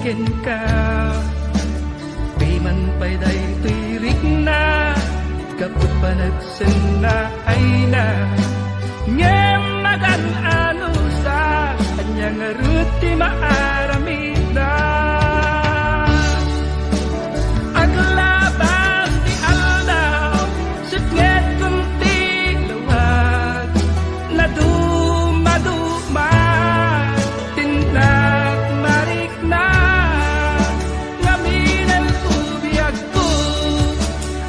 ken ka. Piman pa'y day tirik na, kapag panagsin na ay na. Ngem magan ano sa kanyang ruti maaramida. Aglabas di aldaw, sutnget kunti lawag, na dumaduma, tindak marik na, ngaminal ubiyag ko,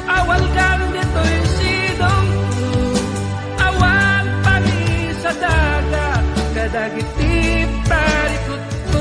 awal kang dito'y sidong ko, awal pagi sa dagat, kadagiti parikot ko.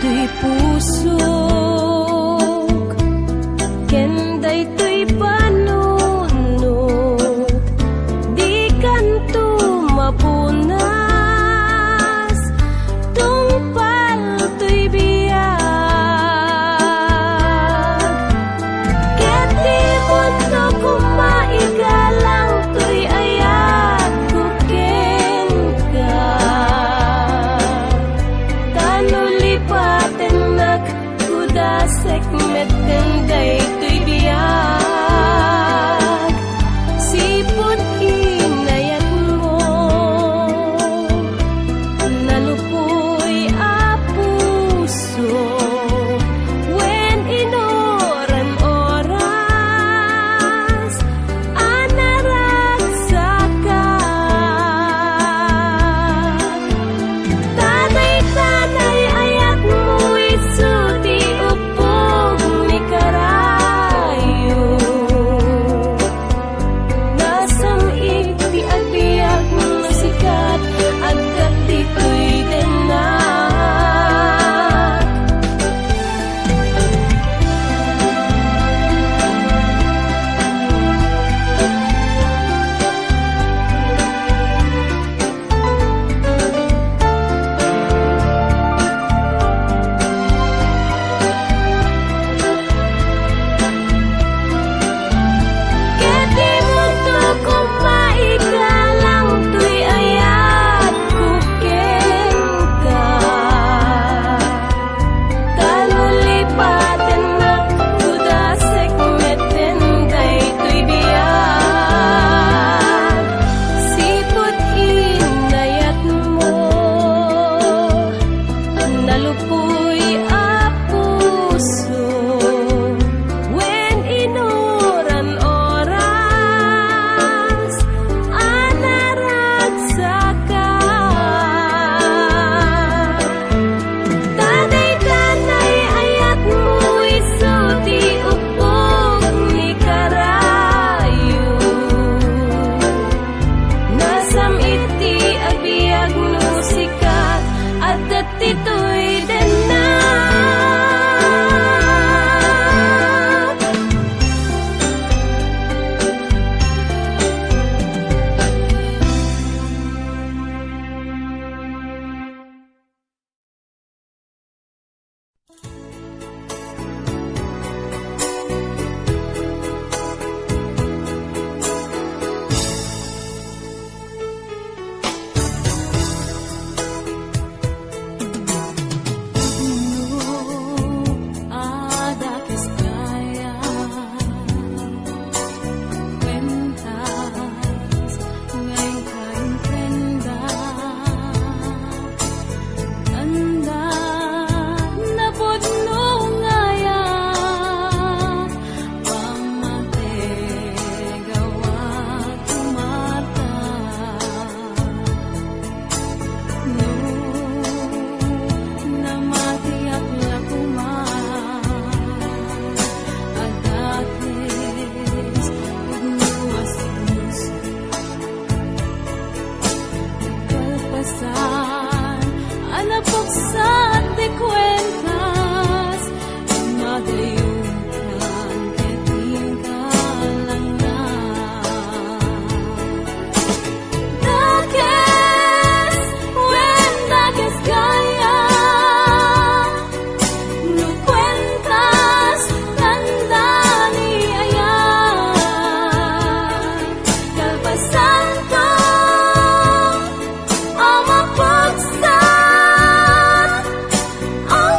tuy pusok kenday tuy panunod di kanto mapunas tungpal tuy biyag ket di mundo kumaigalang tuy ayat kuken ka tanulipaten nak kudasek meten day tuy biyag sipot inayat mo nalupoy a puso wen inoran oras anaragsa tanay ayat mo isu ti upog ni karayo nasam iti agbiag mo sikat agkat dito'y denak Keti mundo kumaigalang tuy ayat kuken ka tanulipaten nak kudasek meten day tuy biyag sipot inayat mo nalupoy a puso wen inoran oras anaragsa ka tanay ayat mo isu ti upog ni karayo nasam iti agbiag no sikat at dito'y denak ada kaya kwentas ngayon kain prenda anda napodno ngaya pamate gawa kumata no namatiyak lakuman agates udnuasinus kalpasan anapoksan de kwentas madayukan ketinggalan na Dakes, when dakes gaya no cuentas tandani ayan kalpasan ko ang mapagsan ang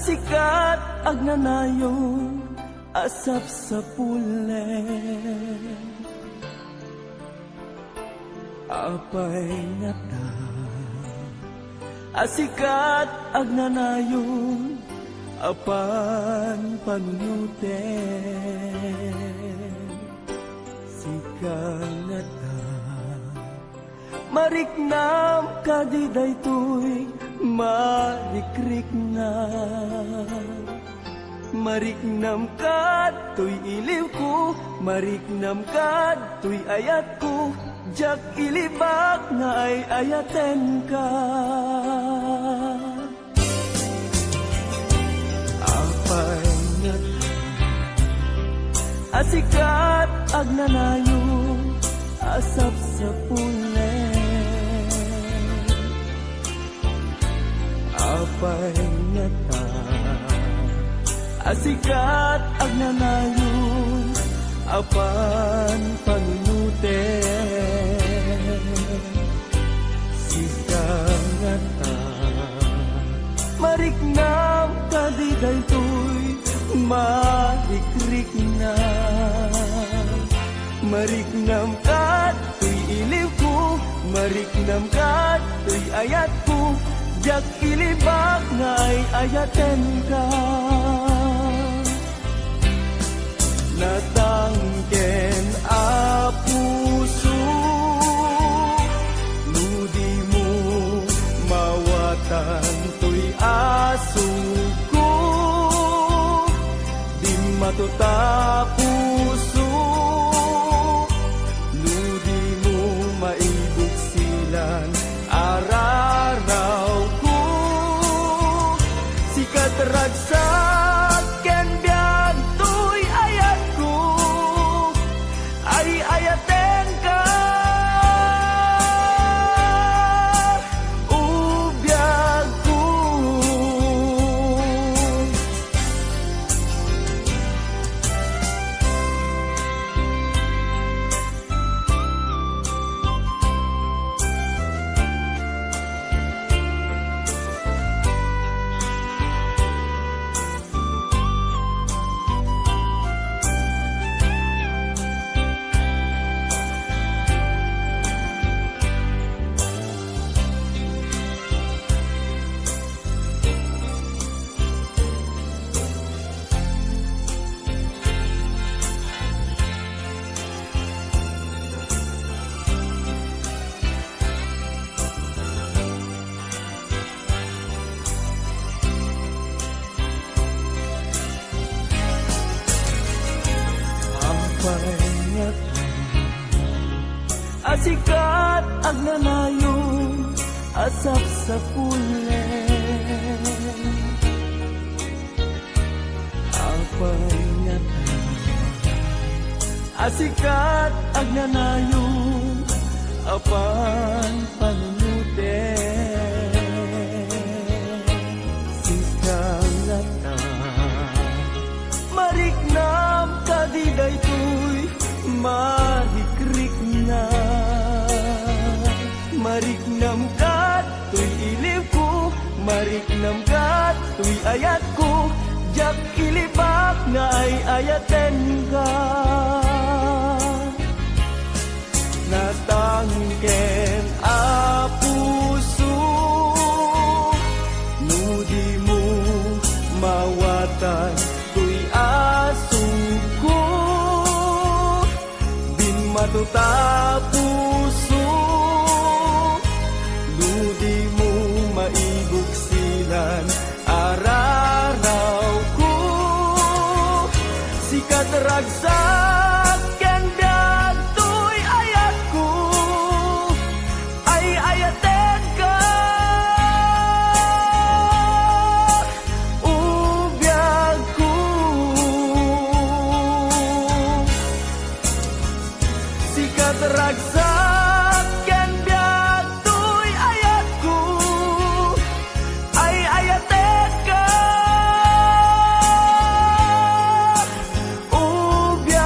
asikat agnanayon asap sa pule. Apay ngata asikat agnanayon apan panunuten. Sikang ngata mariknam kadiday tuy marikrik na. Mariknam kad tuy iliw ko, mariknam kad tuy ayat ko, jak ilibak nga ay ayaten ka. Apay nga asikat agnanayo asap sa pule. Apay nga asikat agnanayon apan panunuten. Sikang ngata mariknam kadiday tuy marikrik na. Mariknam kad tuy iliw ko, mariknam kad tuy ayat ko, jak ilibak nga ay ayaten ka. Natangken a puso, nudi mo mawatan to'y asuko. Di matuta puso, nudi mo maibuksilan araraw ko. Sikat ragsak ken biag tuy ayat ko, ay ayaten ka. Ubyag ko asikat agnanayon asap sa pule. Apay ngata asikat agnanayon apan panunuten. Sikang ngata mariknam kadiday tuy marikrik na. Mariknam kat tuy iliw ko, mariknam kat tuy ayat ko, jak ilibak na ay ayaten ka. Natangken a puso, nudi mo mawatan tuy asuko. Din matuta puso, nudi mo maibuksilan araraw ko. Sikat ragsak ken biag tuy ayat ko, ay ayaten ka. Ubyag ko sikat ragsak ken biag tuy ayat ko, ay ayaten ka. Ubyag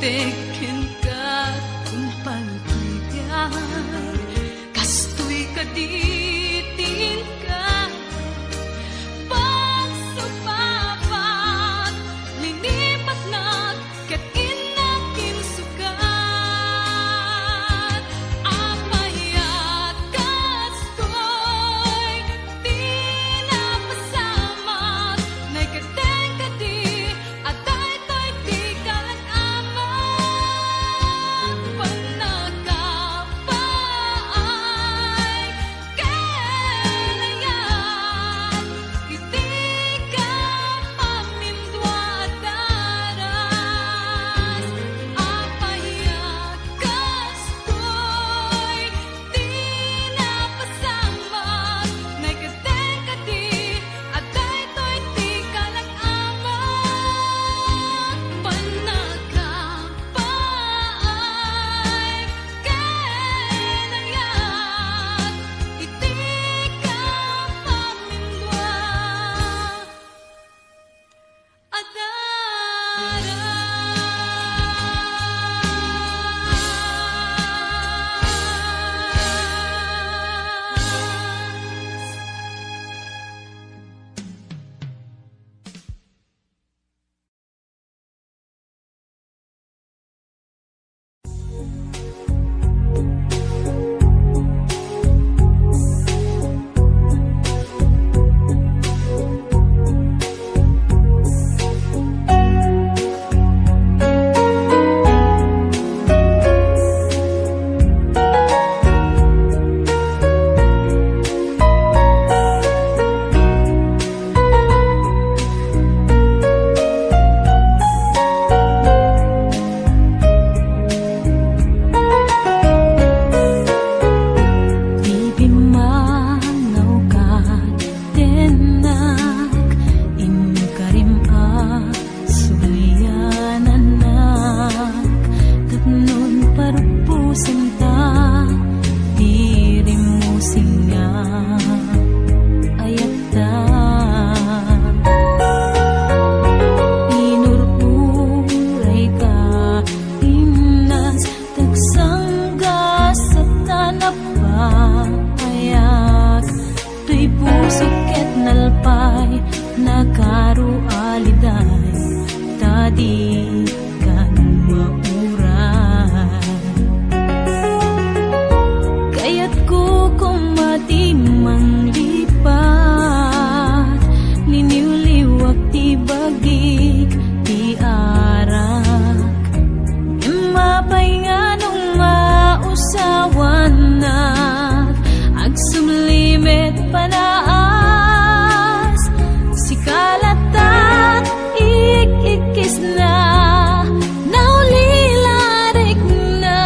Dekin ka kung pagkibyan, kastoy ka ditin ka. Pagsupapat, linipat na ket inakin sukat. Apayat kastoy, di napasamat, nay kadeng kadi, atay to'y di kalag-amat. Panakapaay, kelayan, iti ka pamindwa daras. Apayat kastoy, di napasamat, nay kadeng kadi, atay to'y di kalag-amat. Panakapaay, kelayan, iti ka pamindwa adaras. Di manaw ka tenak, inkarim sulyananak, tapnon parpusan ta, dirim mo singa ayata. Inururay ka, inas, tagsangga sa tanap ayak, tuy pusok ket nalpay, nakarualiday, tadi kan mauray. Kaya't ko kumati manglipat, niniwliwag ti bagik, ti arak. Mapay nga nung mausawan na, agsumlimit panaas, si kalatat ikikis na, naulilarik na,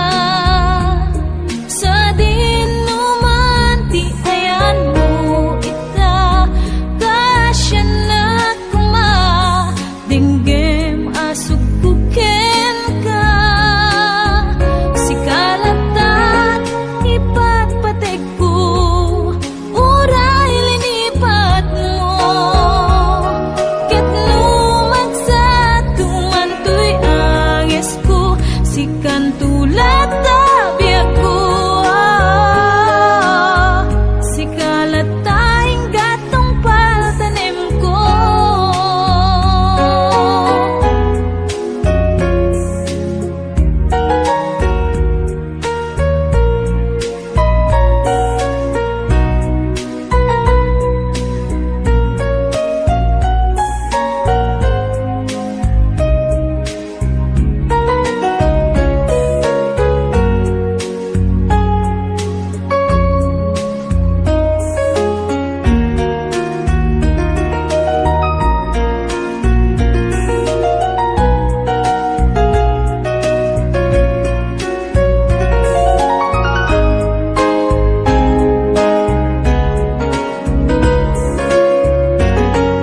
sa dinuman ti ayan mo ita, kasya na kuma, dinggem asukuken ka, si kalatat ipatpatek ko, uray linipat mo, ket lumagsa tumantoy angis ko, si kantulat tabiag ko, si kalataing gatong paltanim ko.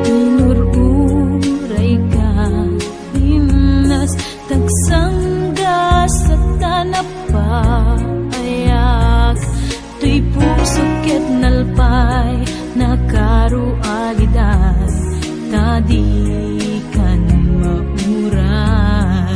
Inururay ka, inas, tagsangga sa tanap ayak, tuy pusok ket nalpay, nakarualiday, tadi kan mauray.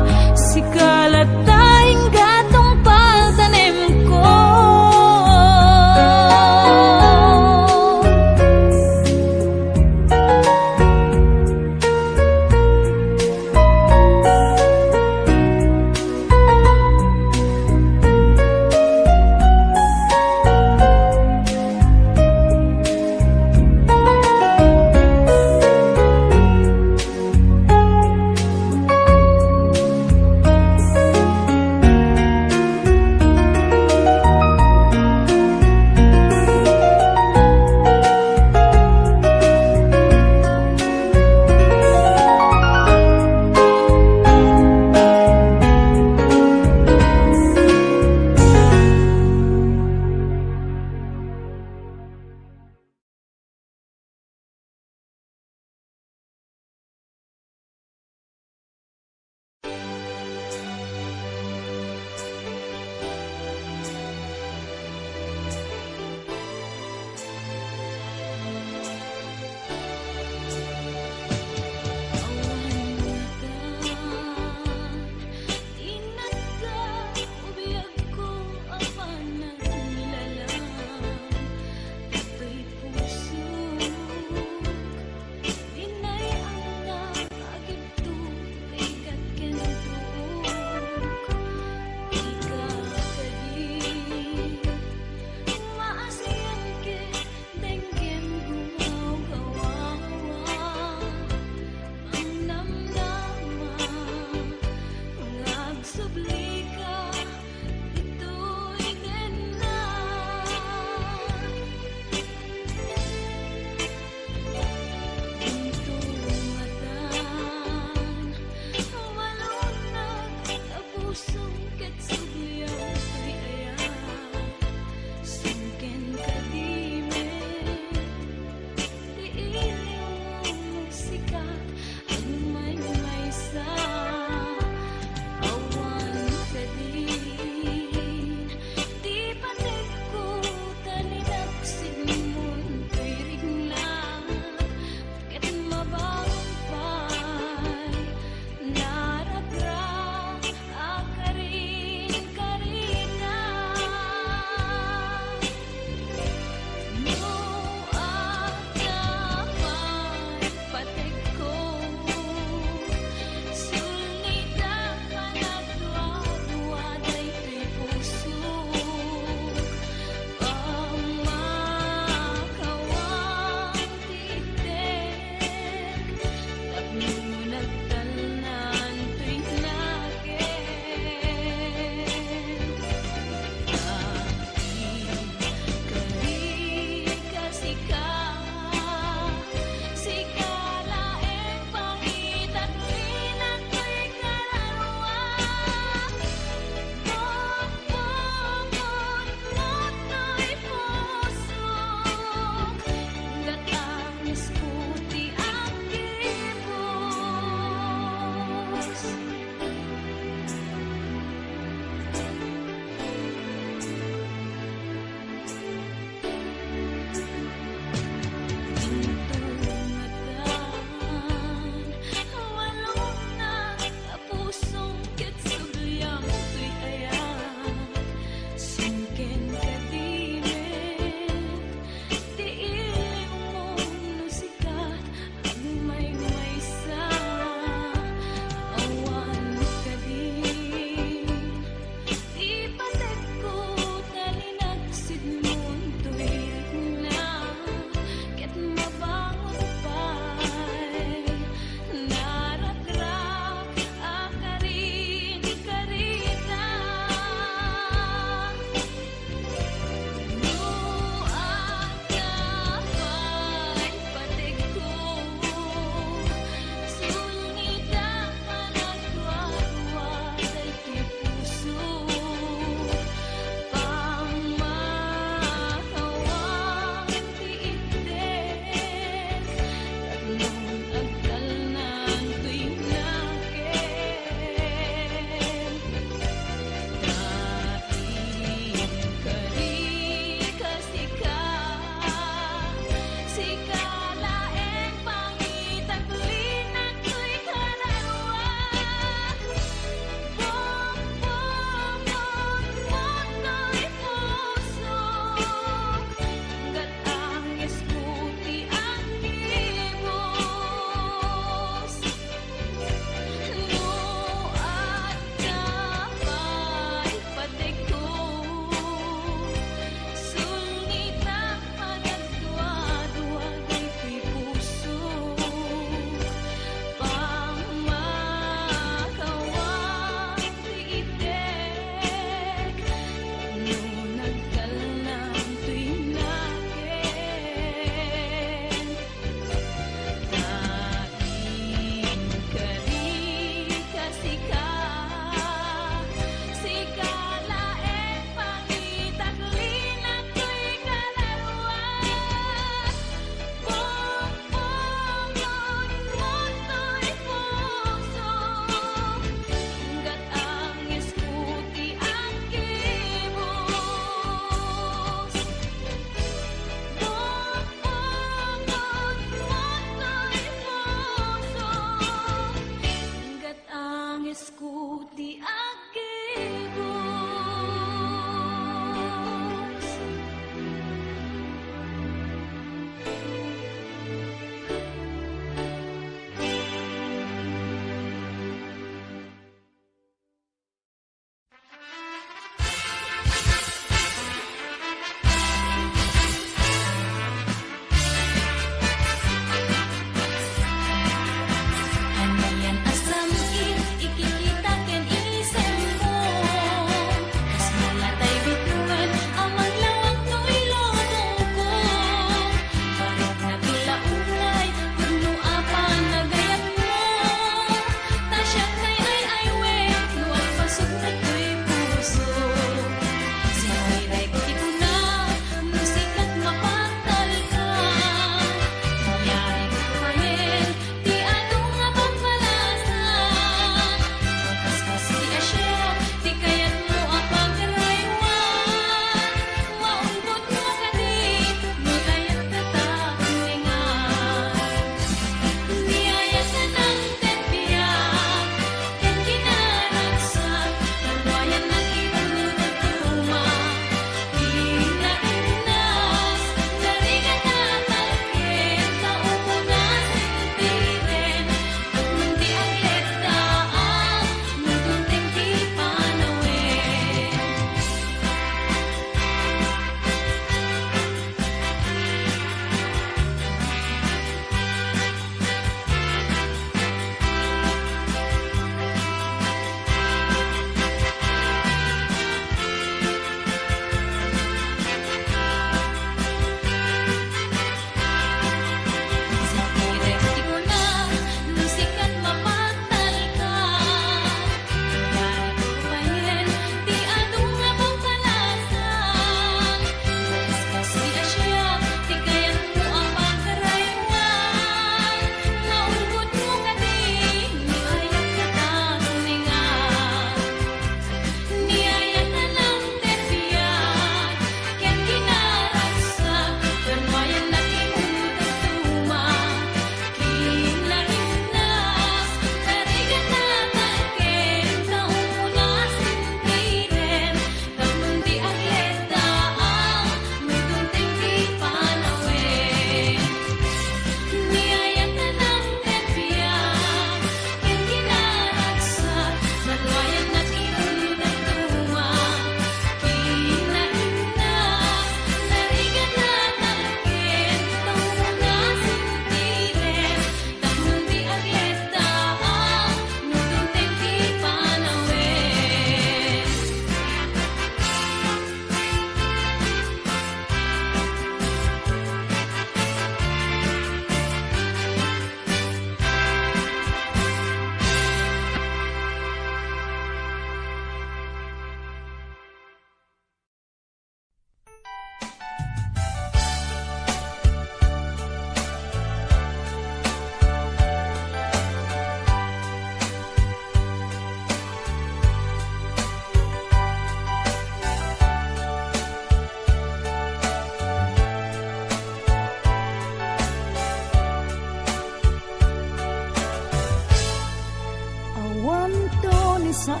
saen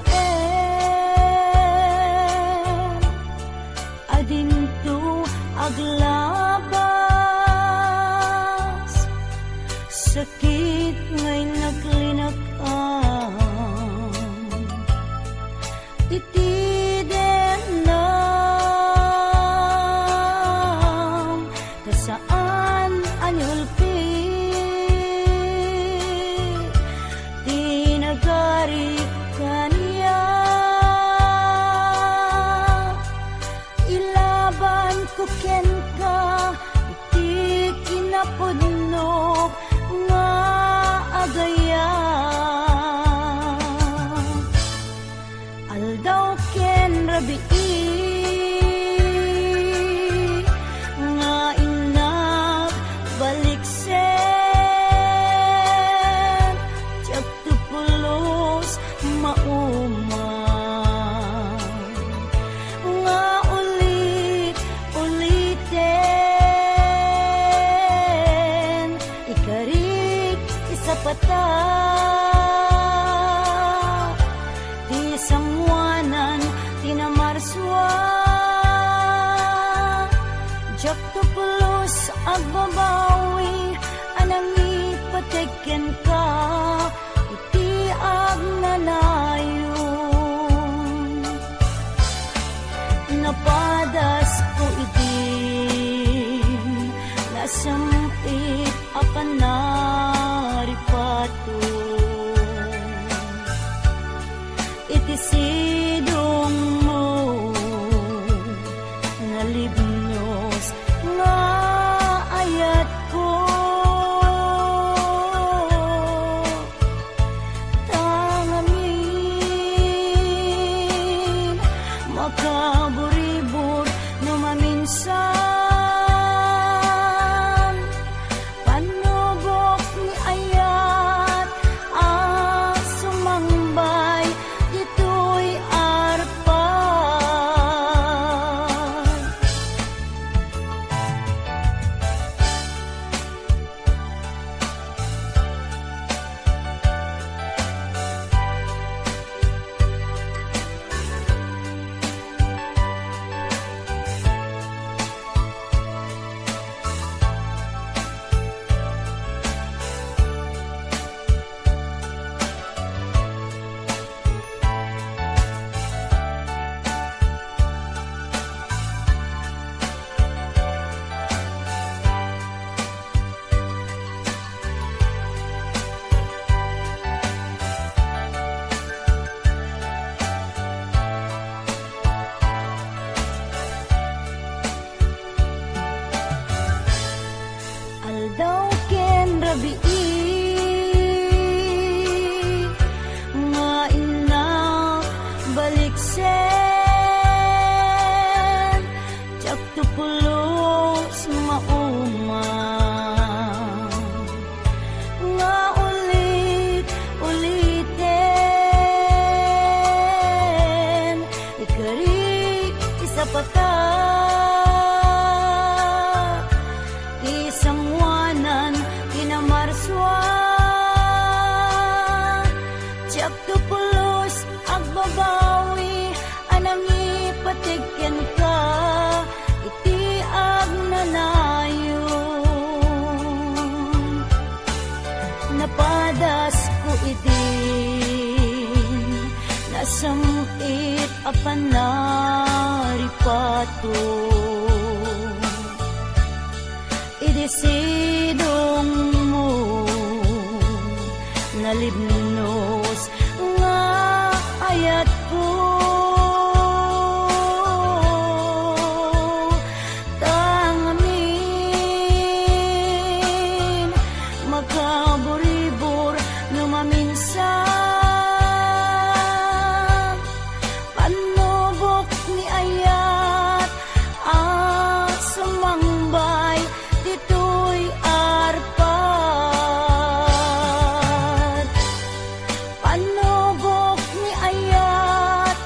adinto aglabas sakit ngay naglinakan titiden lang kasaan anyulpi tinagari kaniya ilaban ko ken ka iti kinapudno nga agaya aldaw ken rabii nga inak baliksen tiyak tupulos mauma nga ulit-uliten ikarik isapata di sangwanan tinamarswa jak tupulos agbabawi anang ipateken ka iti agnanayon napadas ko iti nasampit apan naripato iti sidong mo nalibnos nga ayat ko tangamin makaburibur no maminsan panubok ni ayat sumangbay dito'y arpan aldaw ken rabii nga inak baliksen jak tupulos mauma nga ulit-uliten ikarik isapata isangwanan tinamarswa tiyak tupulos agbabawi anang ipateken ka iti agnanayon napadas ko iti nasamit apan naripato idisidong mo nalibnos nga ayat ko tangamin makaburibur no maminsan panubok ni ayat sumangbay dito'y arpan panubok ni ayat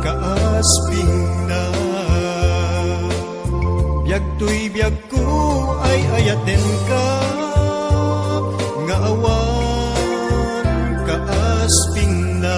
kaasbing na biag tuy biag ko ay ayaten ka nga awan kaasbing na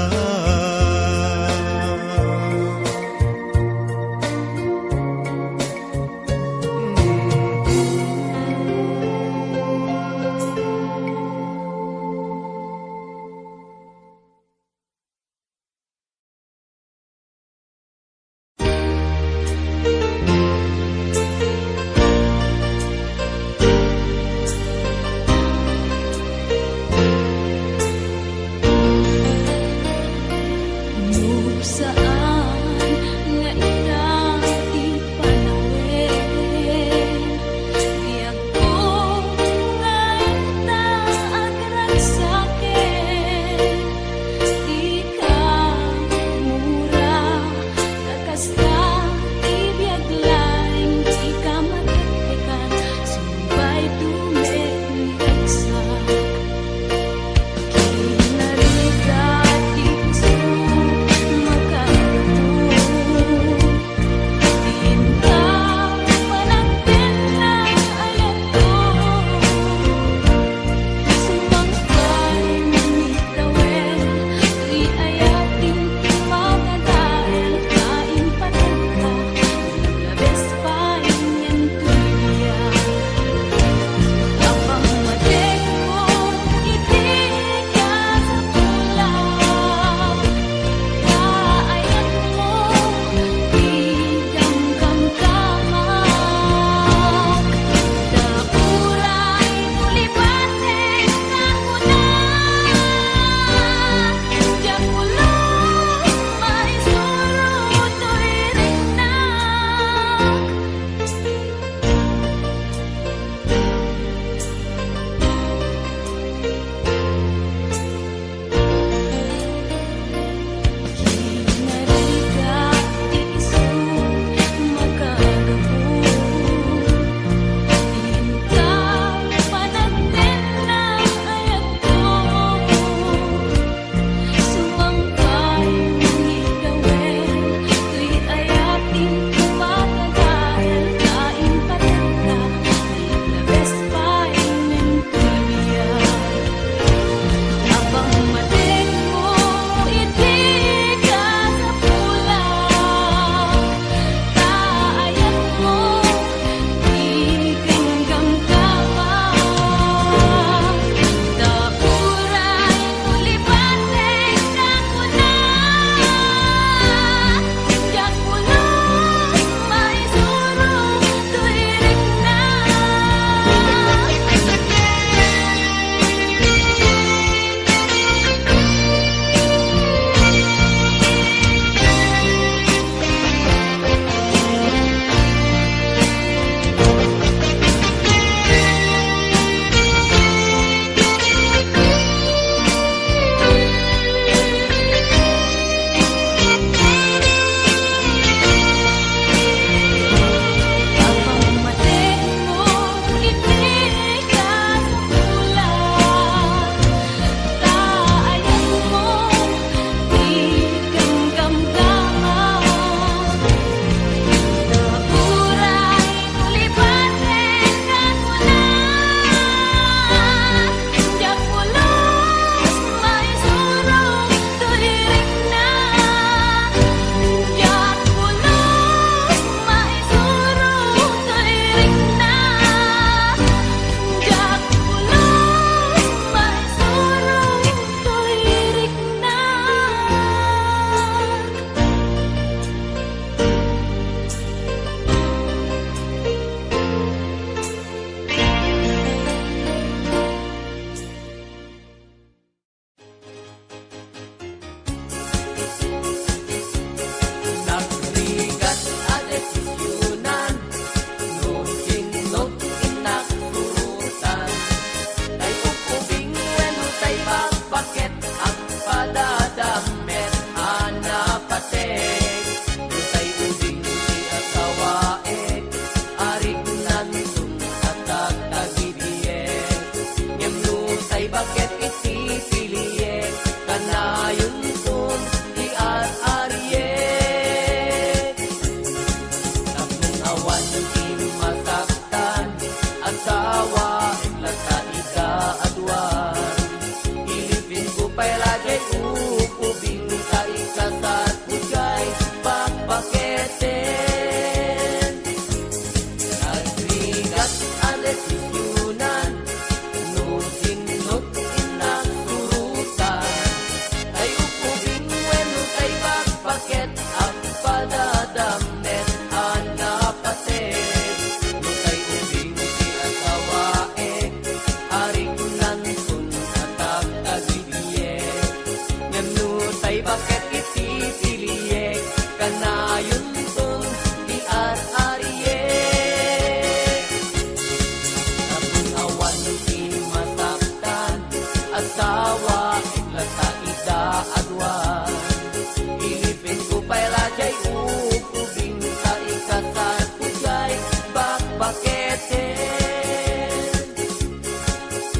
bakbakete.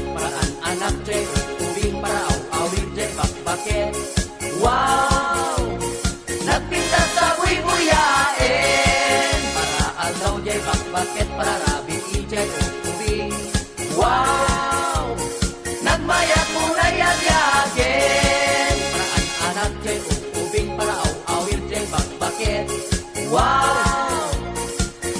Paraan anak jay ubing para awit jay bakbaket. Wow! Nagpinta sa buy-buyain. Para aldaw jay bakbaket para rabit ijay ubing. Wow! Nagmayat mo na yagyagin. Paraan anak jay ubing para awit jay bakbaket. Wow!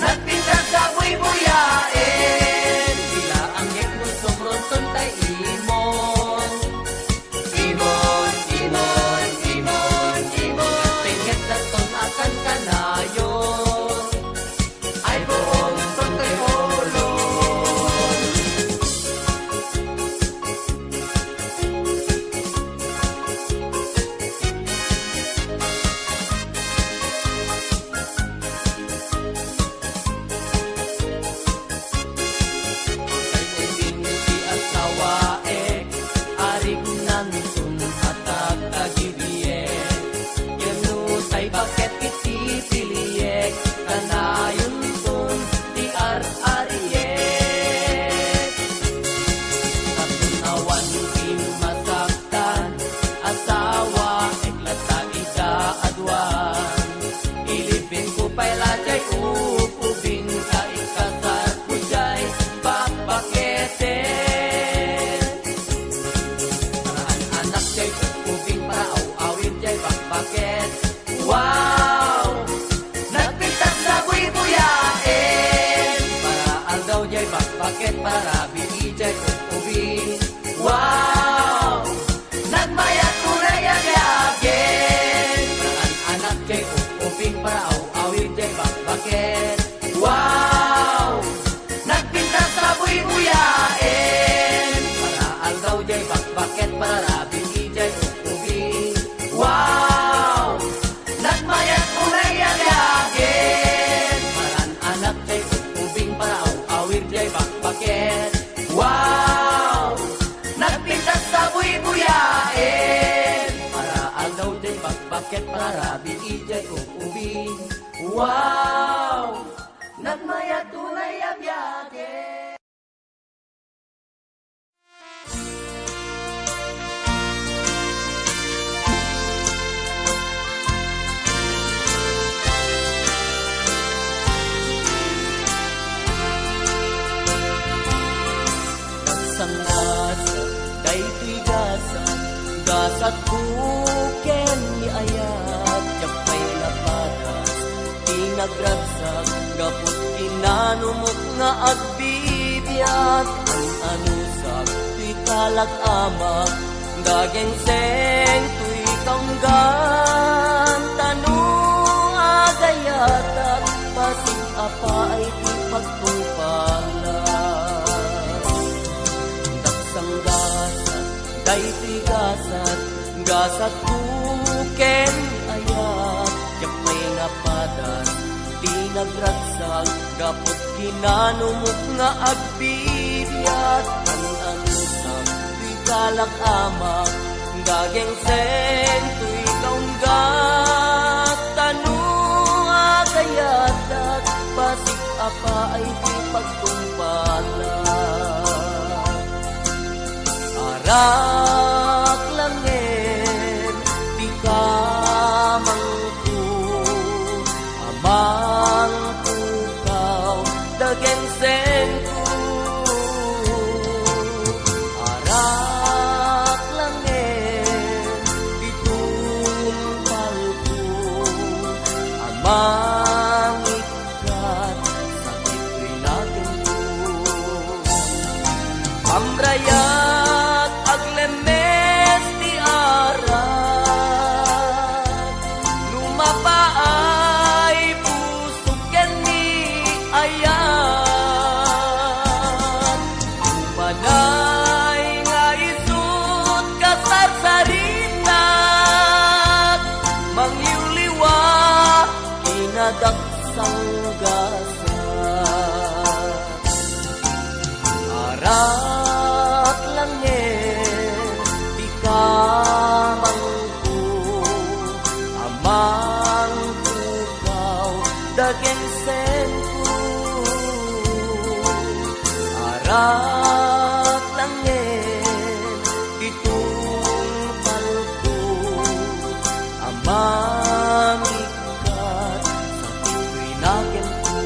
Nagpinta sa buy-buyain. Bila ang ngek mo sumronson tay imon. Imon, imon, imon, imon. Pinget na ton akan kanayon. Ay buong son kay olon. Wow! Nagpintas sa buy-buyain. Para aldaw jay bakbaket para bili jay ubing. Wow! Nagmayat ko na yagyagin. Paraan anak jay ubing para awit jay bakbaket. Wow! Nagpintas sa buy-buyain. Para aldaw jay bakbaket para bili jay ubing. Wow! Nagmayat ko na yagyagin. Paraan anak jay ubing para awit jay bakbaket. Wow! Nagpintas sa buy-buyain. Para aldaw jay bakbaket para bili jay ubing. Wow! Nagmayat ko na yagyagin. Gasat buken ni ayat japay lapadas tinagragsak gapot kinanumok nga agbibiyat ang anusak tuy kalag amak dageng seng tuy kaunggan tanu agayatak pasig apa ay di pagtumpalas daksang gasat day gasat buken ayat japay nga padas tinagragsak gapot kinanumok nga agbibiyat ang anusak tuy kalak amak dageng sen tuy kaunggat tanu agayatak pasig apa ay di pagtumpalan arak langin di kamangku amang pukaw dageng senku arak langin di tumpalku amang ikat sakit rinaginku pamrayat aglemes ti arat lumapaay pusok ken ni ayan umanay nga isut kasarsarinat mangyuliwa kinadaksang gasat arat arak langit itong palko amang ikat sa tinagin ko.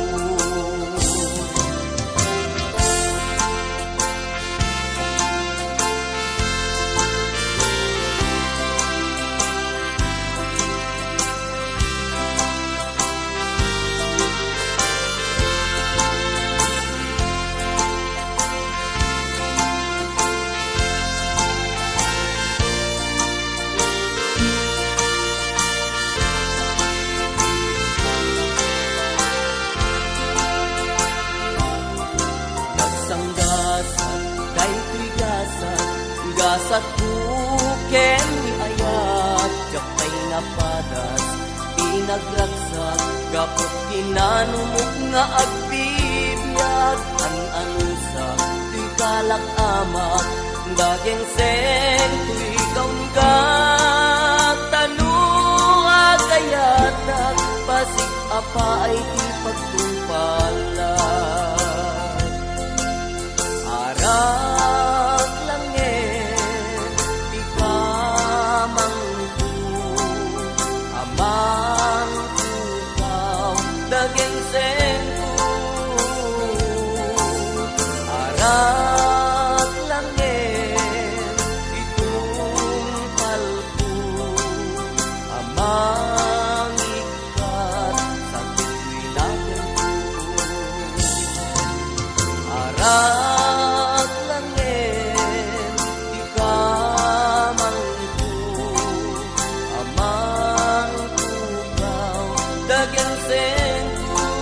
Gasat buken ni ayat Japay nga padas Pinagraksak Gapot kinanumok nga agbibiyag An-anusa Tuy kalak amak Daging seng Tuy kaunggat Tanuag ayatak Pasig apa ay di pagtumpalan Arak amang tukaw daging sengko arak langit itong palko amang ikat sa tuwi natin ko arak langit ikamang daging sengko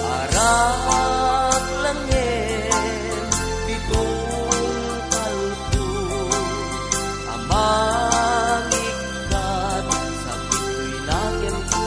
arak langit itong palko amang ikat sa pito'y lagyan ko.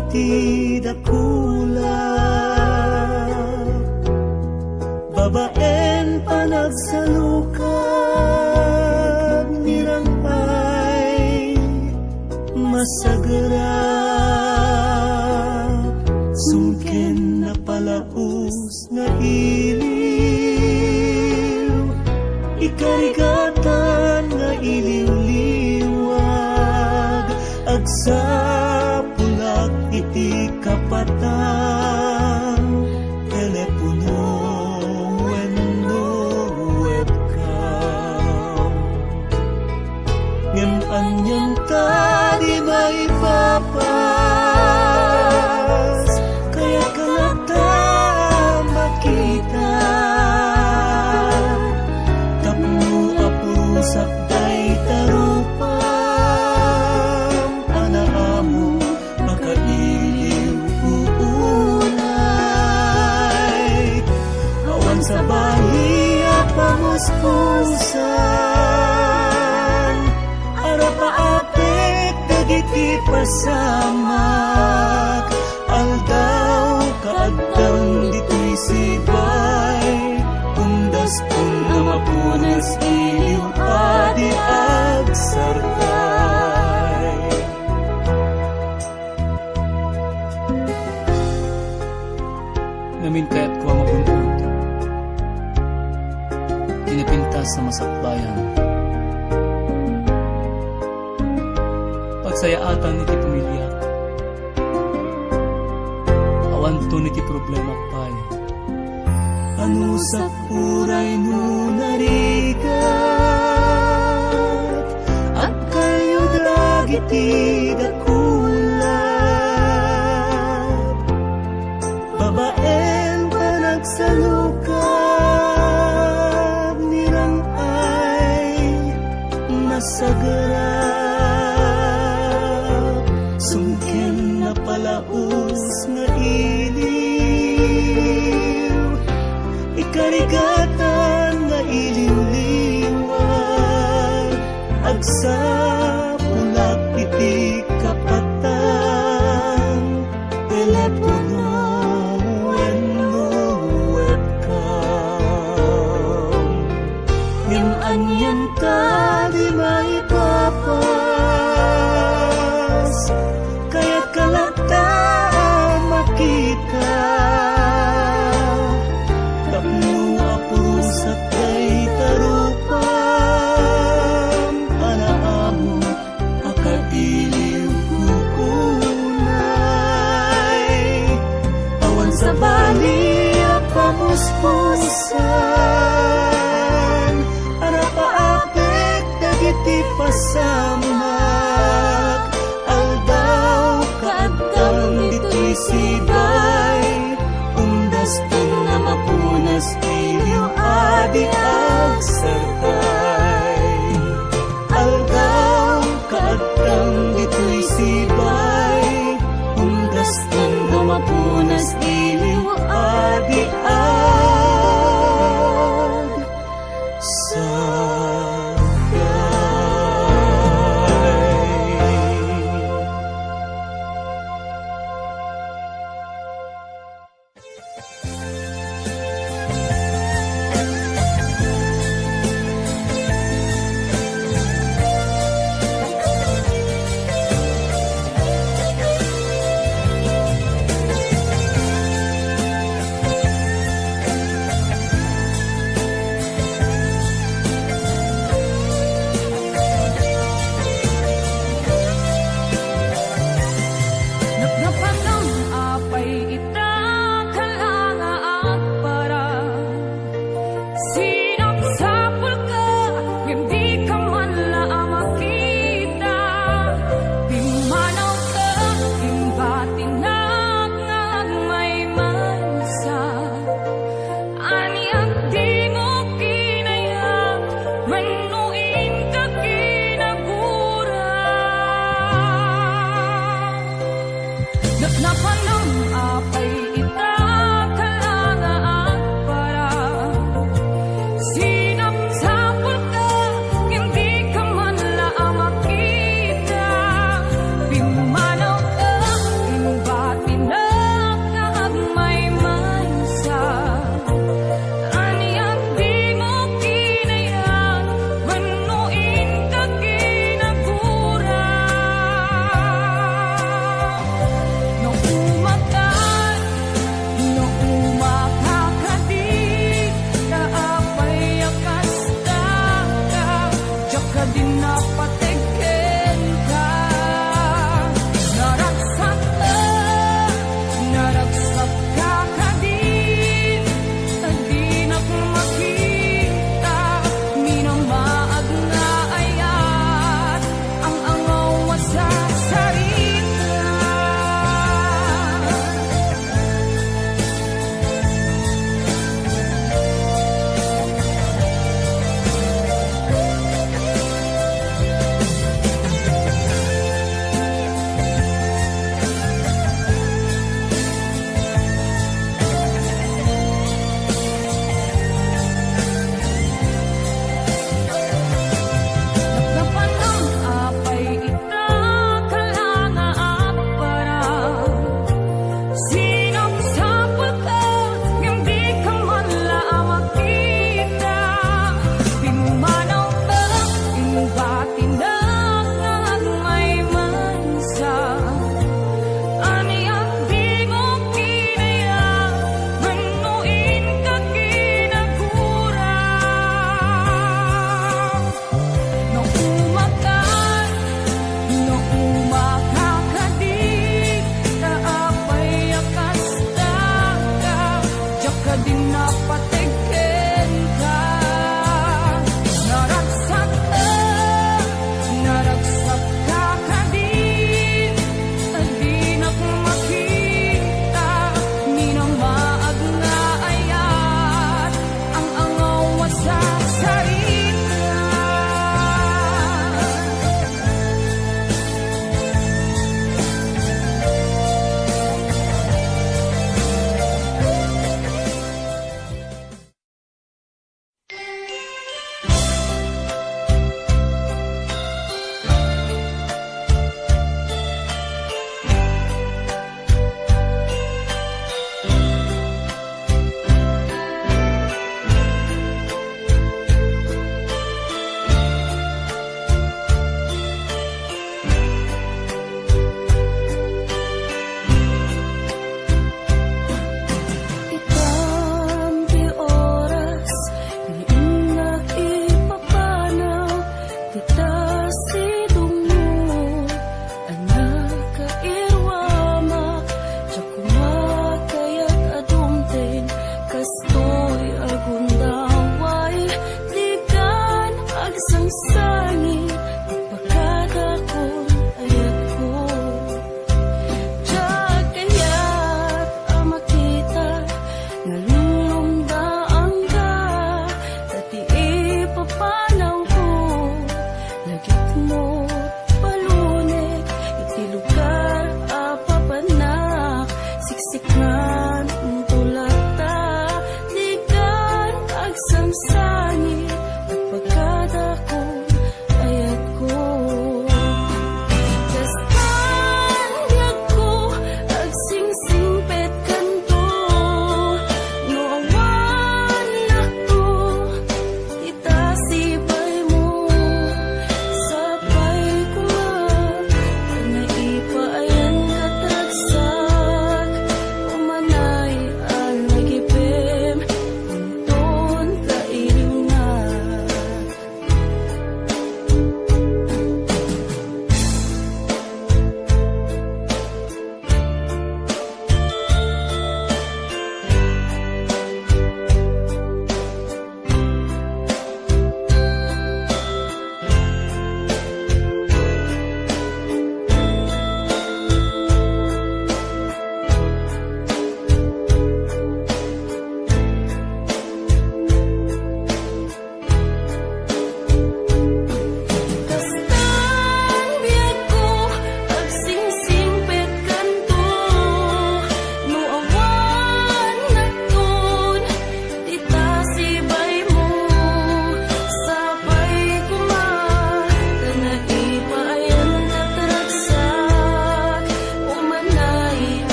iti dakula, babaen panagsalukag nirangay masagara, sungken na palaus nga iliw, ikarigatan nga iliw-liwag, agsapulak iti kapatang telepono wenno webcam. Ngem anyang tadi may papas, kaya kalata makita, tapno apusak day tarupang anaamo makailiw uunay, awan sa bahiya pamuspusan, arapaapek dagiti pasamak, aldaw kaagdang dito'y sibay, undas kung na mapunas iliw adi agsarkay. Namin kaya't ko magunod, tinapintas sa masakbayan, pagsayaatan iti pamilya, awan to niti problema pay. Ano sa puray no narigat, at kayo dragiti dakula, babaeng panagsalukag nirangay masagara, sungken na palaus nga iliw, ikarigatan nga iliw-liwag, agsapulak iti kapatang telepono wenno webcam. Ngem anyang tadi may papas, kaya't kalata makita, tapno apusak day tarupang anaamo makailiw uunay, awan sa bali pamuspusan, arapaapek dagiti pasamak, aldaw kaagdang dito'y sibay, undas kung na mapunas iliw adi agsarkay. Aldaw kaagdang dito'y sibay, undas kung na mapunas iliw adi Bimanaw ka,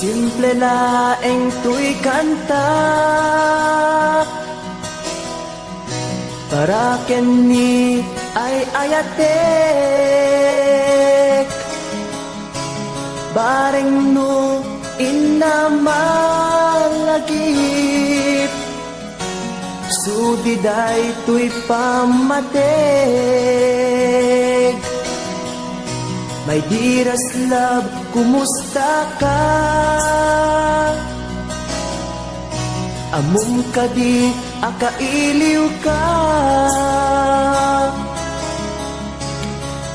Simple laeng tuy kanta para kini ay ayatek bareng no inamalagip sudiday tuy pamateg. My dearest love, kumusta ka? Amom ka di, akailiw ka.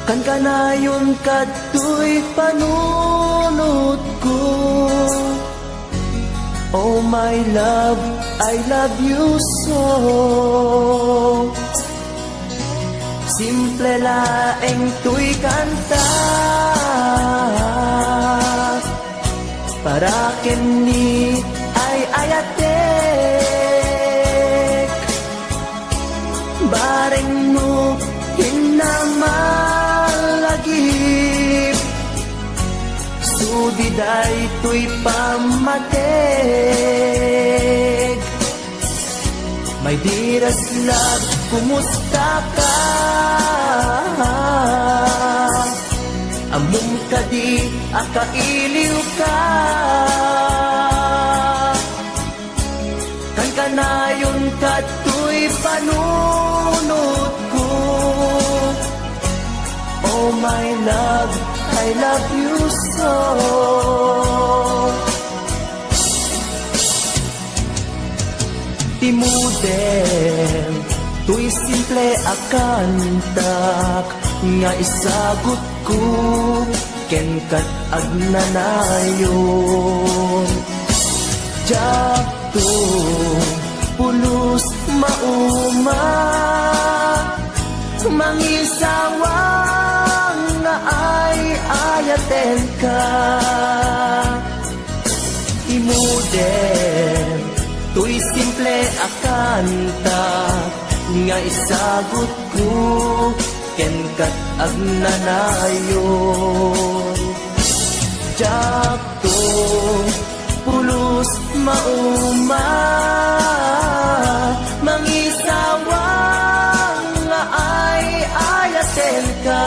Kan kanayon ka tuy panunod ko. Oh my love, I love you so. Simple laeng tuy kanta para kini ay ayatek bareng mo hinamalagip sudiday tuy pamateg. My dearest love, kumusta ka? Amom ka di, akailiw ka. Kan kanayon ka tuy panunod ko. Oh my love, I love you so. Timudem, tuy simple akantak nga isagot ko ken kat agnanayon. Jakto pulos mauma mangisawang nga ay ayaten ka. Timudem, tuy simple akanta nga isagot ko ken kat agnanayon. Jakto pulos mauma mangisawang nga ay ayaten ka.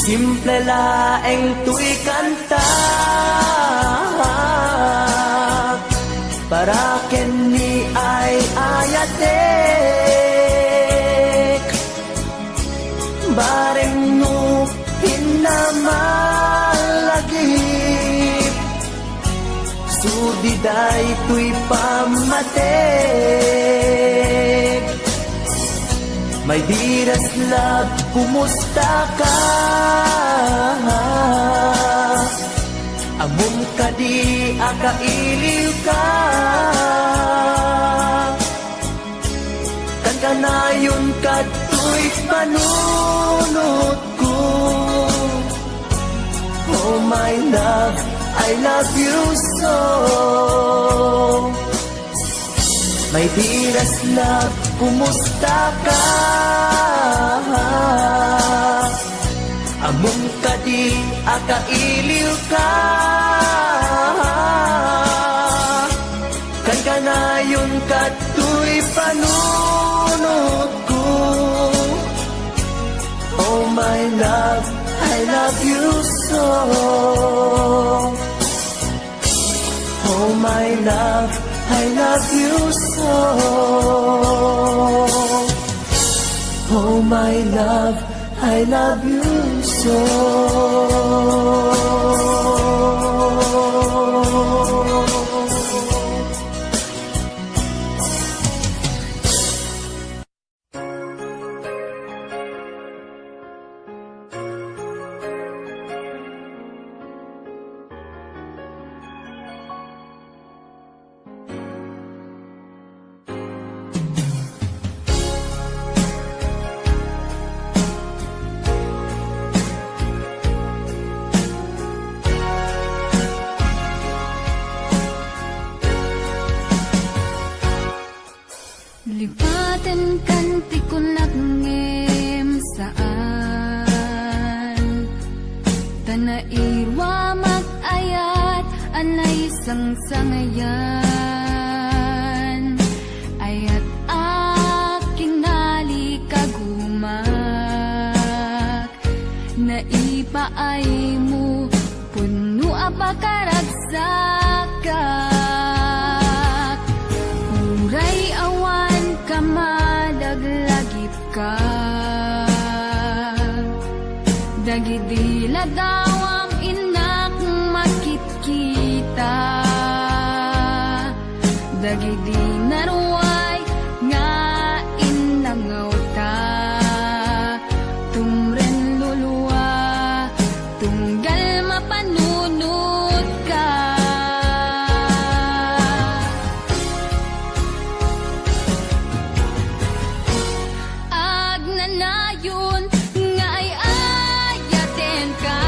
Simple laeng tuy kanta para kini ay ayatek bareng no hinamalagip sudiday tuy pamateg. My dearest love, kumusta ka? Amom ka di, akailiw ka. Kan kanayon ka tuy panunod ko. Oh my love, I love you so. My dearest love, kumusta ka? Amom ka di, akailiw ka. Kan kanayon ka tuy panunod ko. Oh my love, I love you so. Oh my love, I love you so. Oh my love, I love you so. alay sang sangayan ayat aking nalikagumak naipaay mo puno apakaragsakat uray awan ka malaglagip ka dagidila daw ang inak makitkita dagidi naruay nga inangaw ta tumren luluwa tunggal mapanunod ka agnanayon nga ay ayaten ka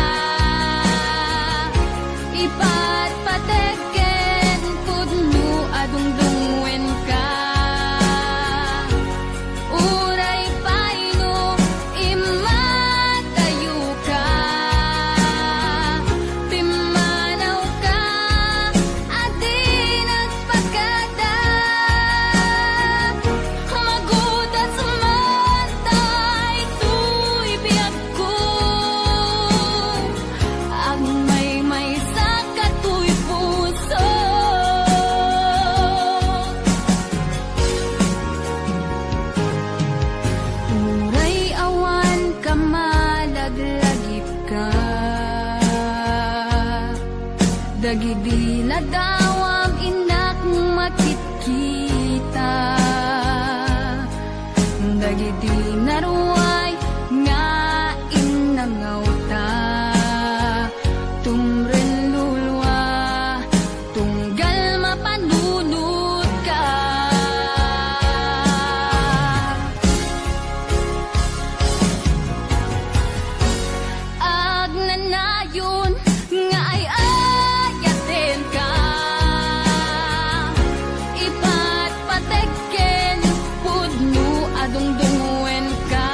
ipat pateken pudno adungdungwen ka uray paino imatayo ka pimanaw ka adi nagpagkada magudas man tay tuy biyag ko ang may sa katuy puso uray awan ka malaglagip ka dagidila daw ang inak makitkita dagidi naruay nga inangaw ta tumren lulwa tunggal mapanunod ka agnanayon nga ay ayaten ka ipat pateken pudno adungdungwen ka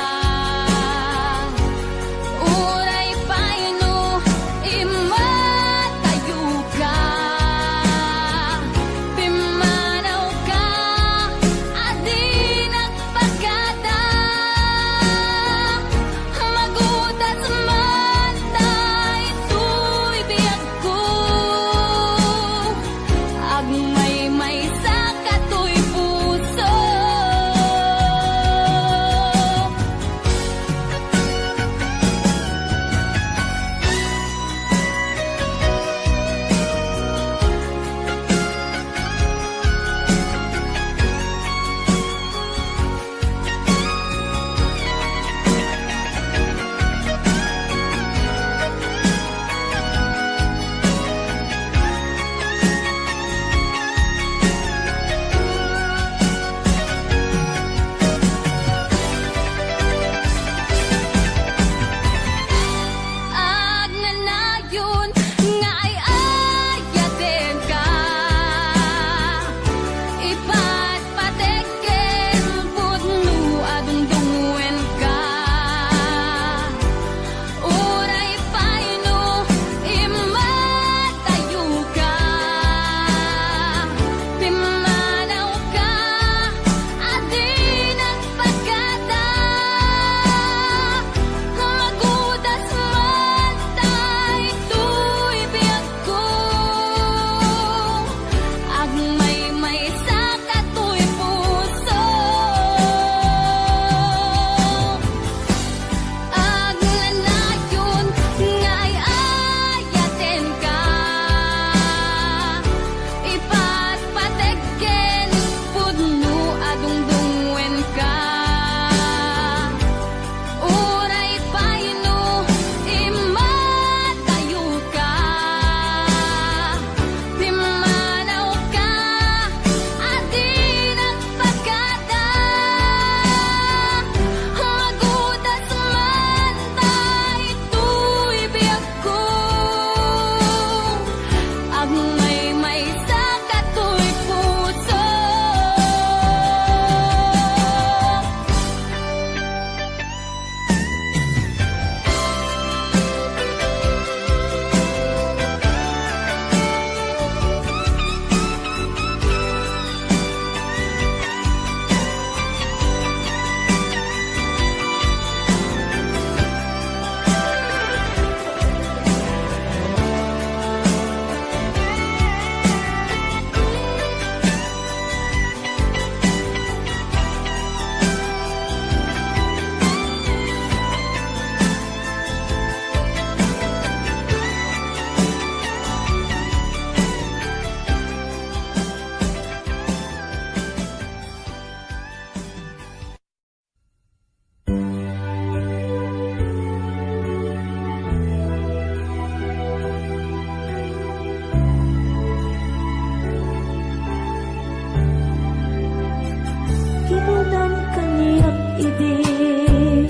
kadi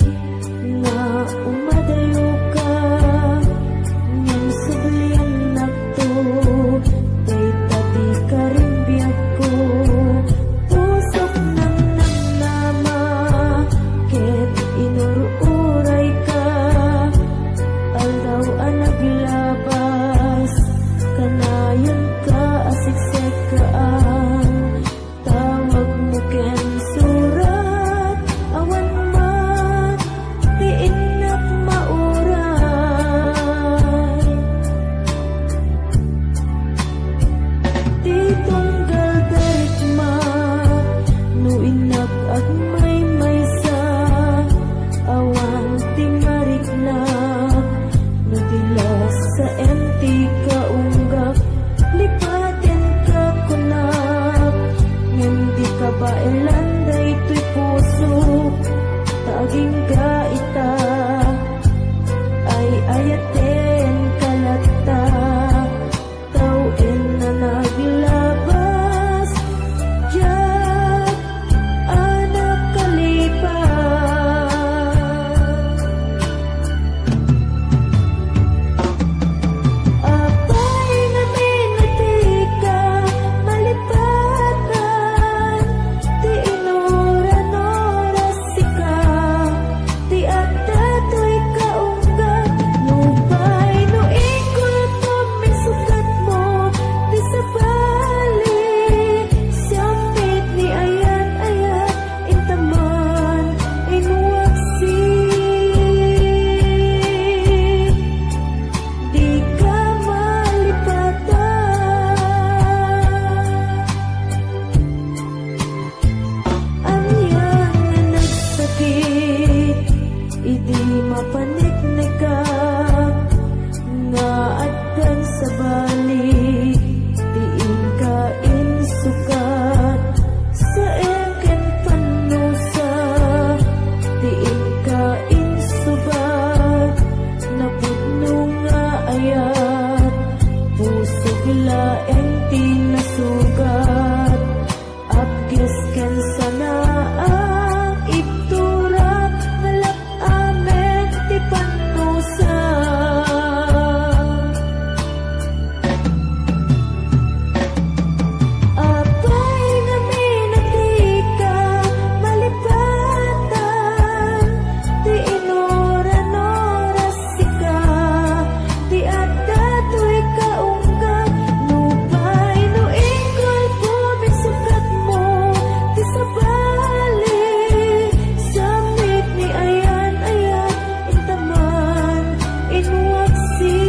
nga umadayo ka ngem sublian nakto tay tadi karimbiyag ko pusok ng namnama ket inururay ka aldaw ang naglabas kanayon ka asiksek ka ang tawag mo ken surat awan man tiin at mauray ti tunggal darikma no inak agmay maysa awan ti mariknak no dilas sa empty ka unggak lipatin ka kunak ngem di ka ba elanday to'y puso taging ka ita ay ayaten kalata tawin na naglabas diyan anak kalipas apay nga minati ka malipatan ti inuran oras sika ti adatoy kaunggat nupay no ikul pamisukat mo ti sabali siyambit ni ayat-ayat intaman inuwaksi di ka malipatan anyan nga nagsakit idi mapaniknikak nga addan sa balik tiin ka insukat sa eken panusa tiin ka insubat napudno nga ayat pusog laeng tinasugat apkis ken sana ang itura ngalap amen ti panusa apay nga minati ka malipatan ti inuran oras sika ti adatoy kaunggat nupay no ikol pumisukat mo ti sabali samit ni ayan-ayat intaman inuwaksi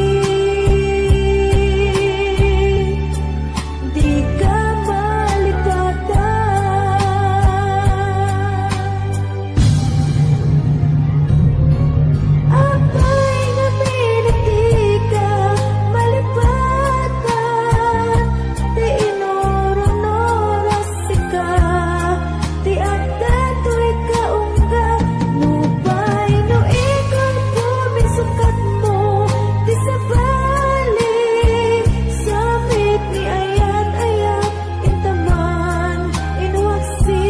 di ka malipatan apay nga minati ka malipatan ti inuron oras sika ti adatoy kaunggat nupay no ikol pumisukat mo ti sabali samit ni ayan-ayat intaman inuwaksi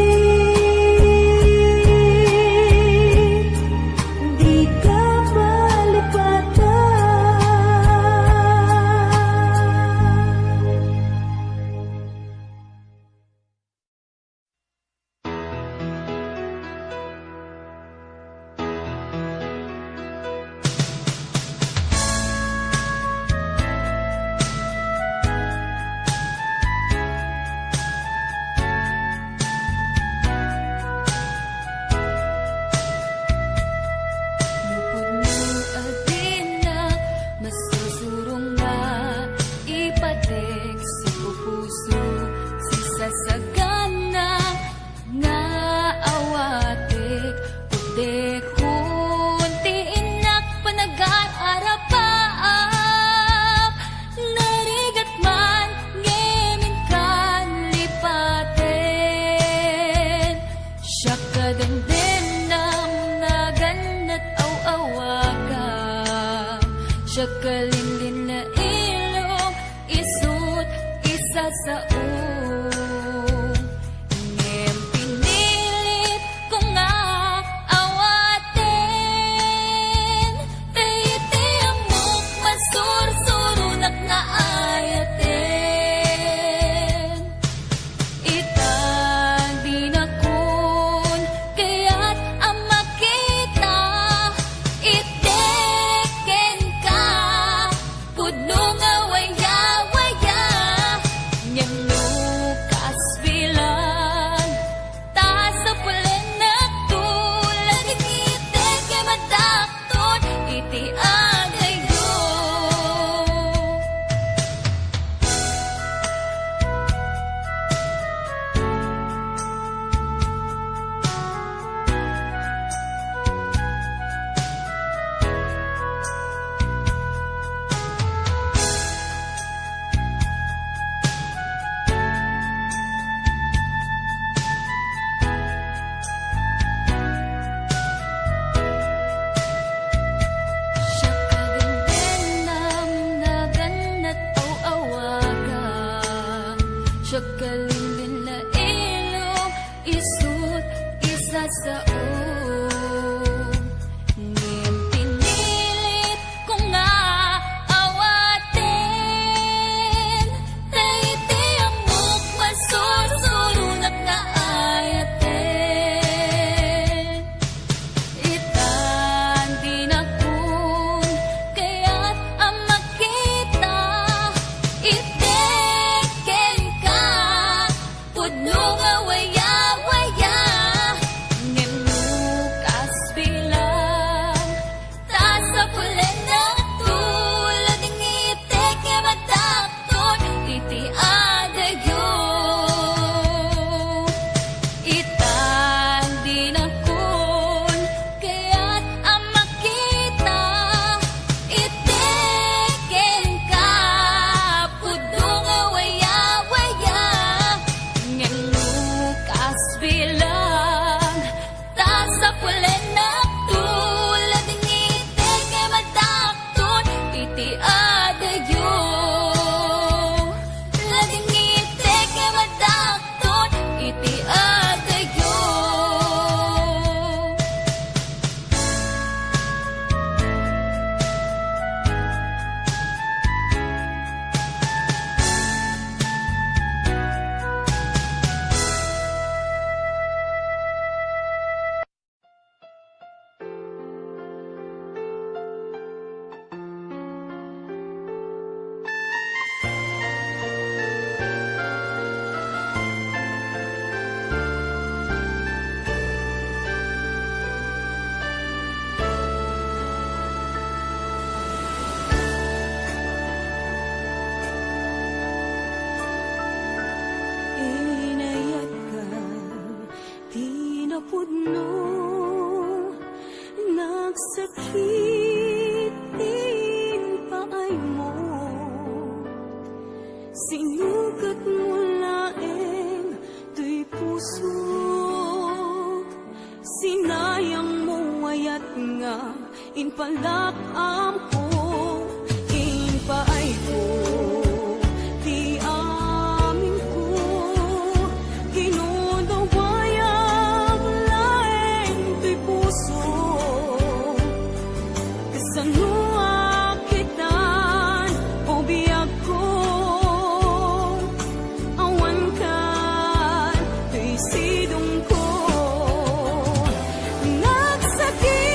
di ka malipatan Lupod ng adina, masusurong na ipatek sa pupuso, si sasagana nga awatek, pagdekon ti inak panag-aarapaap, narigat man ngemin kan lipaten, siya kadendendam naganat aw-awagan, siya kalinlin na ilong isut isa sa ngem pinilit ko nga siya kalinlin na ilong isut isa sa ngem pinilit ko nga awatin taiti amok masusulunat na ayatin itan dinakun kaya't ang makita iteken ka pudno nga waya-waya ngem lukas bilang taas sa pulen na tulad ng itek nga magdakton iti adagyo itan dinakun kaya't ang makita iteken ka pudno nga waya-waya ngem lukas bilang taas sa pulen na tulad ng itek nga magdakton iti adagyo lading itek nga magdakton iti adagyo Inayat ka, tinapudno, nagsakitin paay mo. Sinugat mo laeng tuy puso, sinayang mo ayat nga, inpalakam ko, inpaay ko. Di amin ko ginudawayang laeng tuy puso kasano akitan o biyag ko awan kan tuy sidong ko nagsakit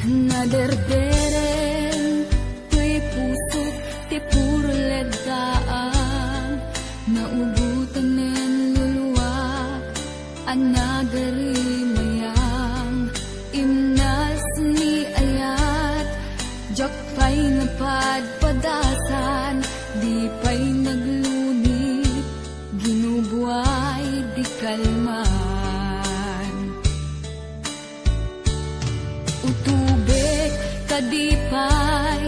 Naderderen tuy puso ti puro ledaan, naubutan nen luluwak ang nagarimayang imnas ni ayat, jak pa'y napadpadasan, di pa'y naglunit, ginubuay di kalman. Utubek kadipay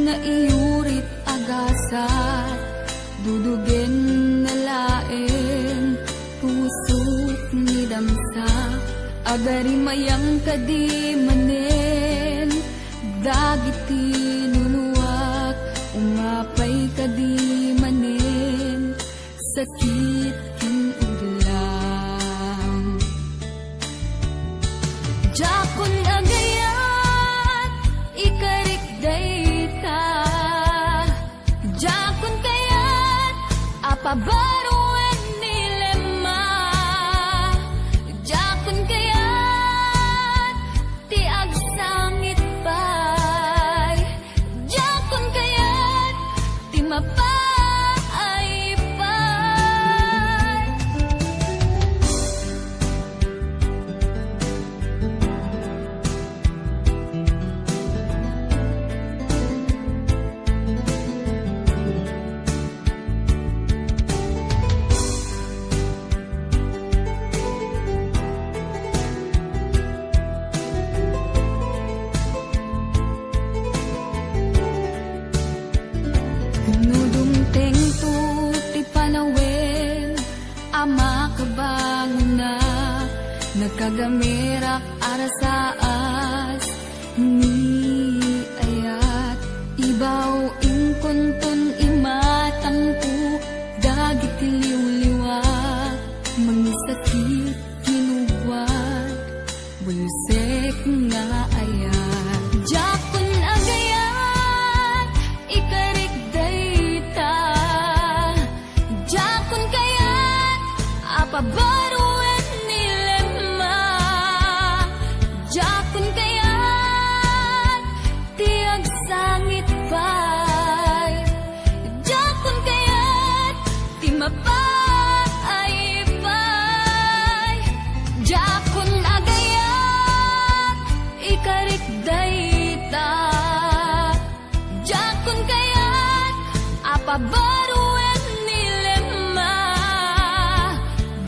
na iyurit agasat, dudugen na laeng pusot ni damsa, agarimayang kadimanen, dagiti luluwak, umapay kadimanen, sakit kin ulam. Jakon agayat, ikarik dayta, jakon kayat, apabaruan nilema, jakon kayat, ti agsangit pay, jakon kayat, ti mapay pay. Nudumteng tu ti panawen, ama kabangon na, nagkagamirak arasaas, ni ayat, ibaw inkuntun imatangku, dagiti liwliwat, mangisakit kinugwat, bulusek nga ayat. Jakon agayat, ikarik dayta, jakon kayat, apabaruan nilema, jakon kayat, ti agsangit pay, jakon kayat, ti mapay pay. Jakon agayat, ikarik dayta, jakon kayat, apabaruan nilema,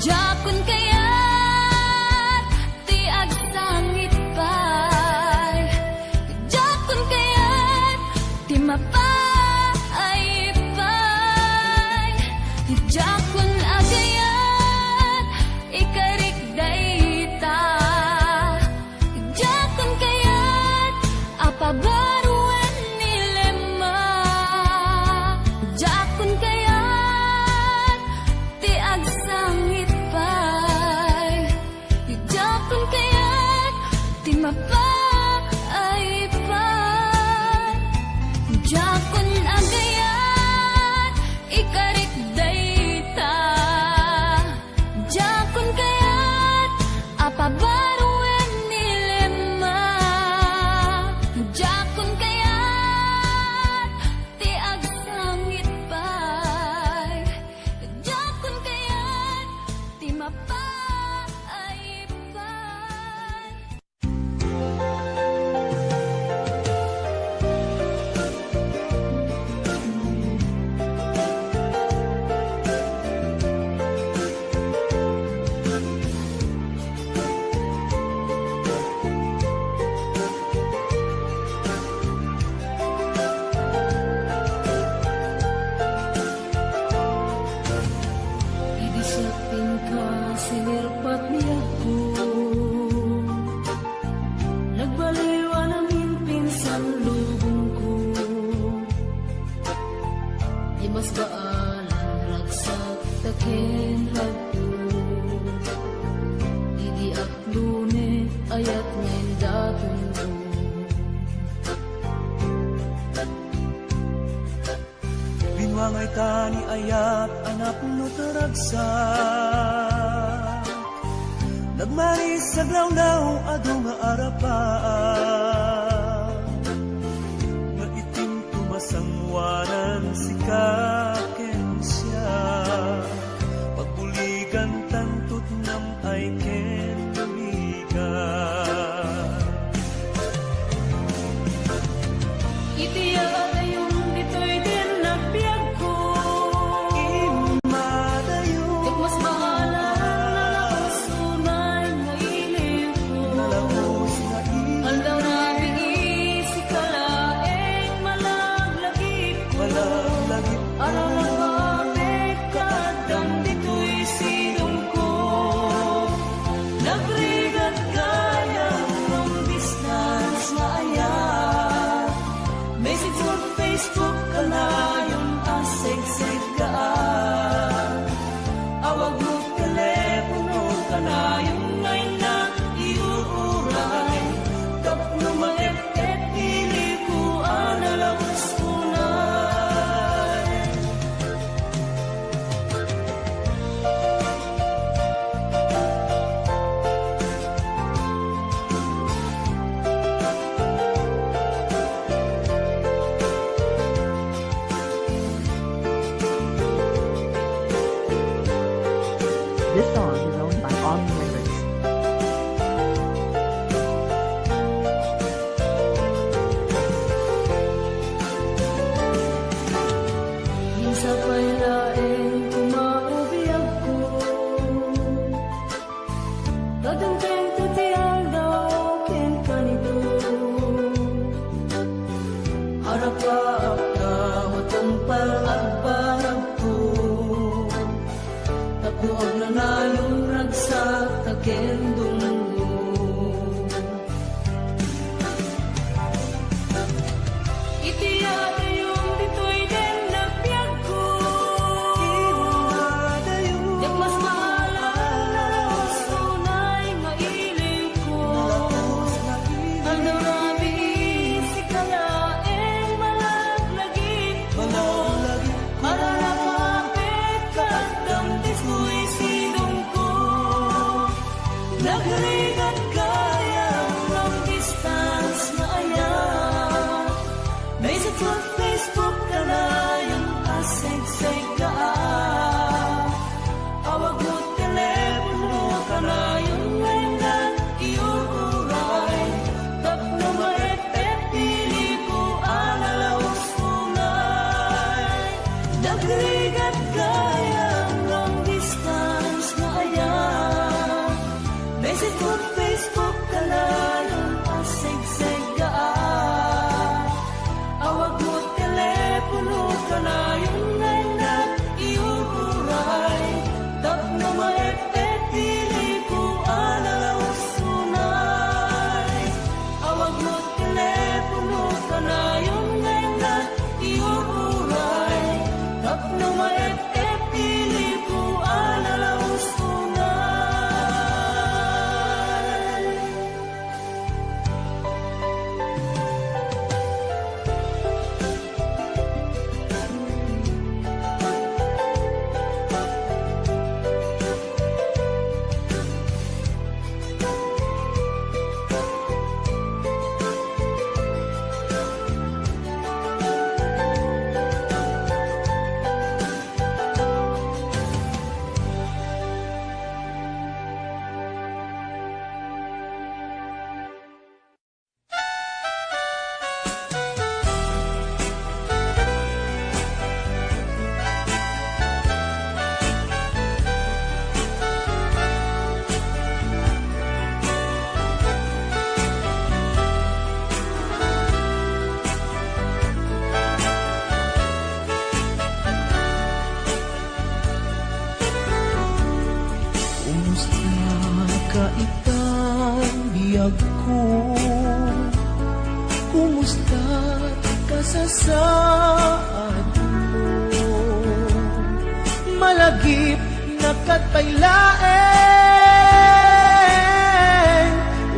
jakon kayat, ti agsangit pay, jakon kayat, ti mapay pay. Jakon agayat, ikarik dayta, jakon kayat, apabaruan nilema, jakon kayat, ti agsangit pay, jakon kayat, ti mapay pay. Jakon agayat, ikarik dayta, jakon kayat, apabaruan nilema, jakon kayat, ti agsangit pay, jakon kayat, ti mapay pay. Idisapin ka sinirpat niya ko, nagbaliwa namin pinsan lubong ko, di mas baalan ragsak takin hagpo, idi at lunit ayat ngayon daton ko. Binwangay tani ayat anak no taragsak, nagmaris sa glawlaw ado nga arapaan, Kumusta ka sa saad mo? Malagip na katpailaeng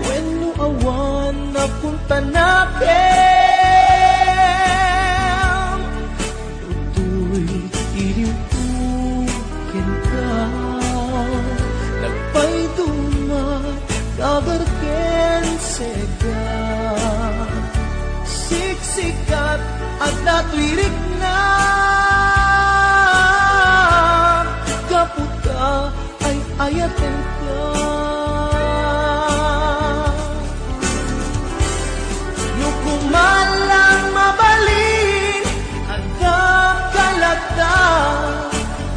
when no awan na punta nakin. Tutoy iliwtukin ka, nagpaidumat kabarken sega. Siksikat at natwirik na, kaputa ay ayaten ka. Nukumalang mabalin at kalata,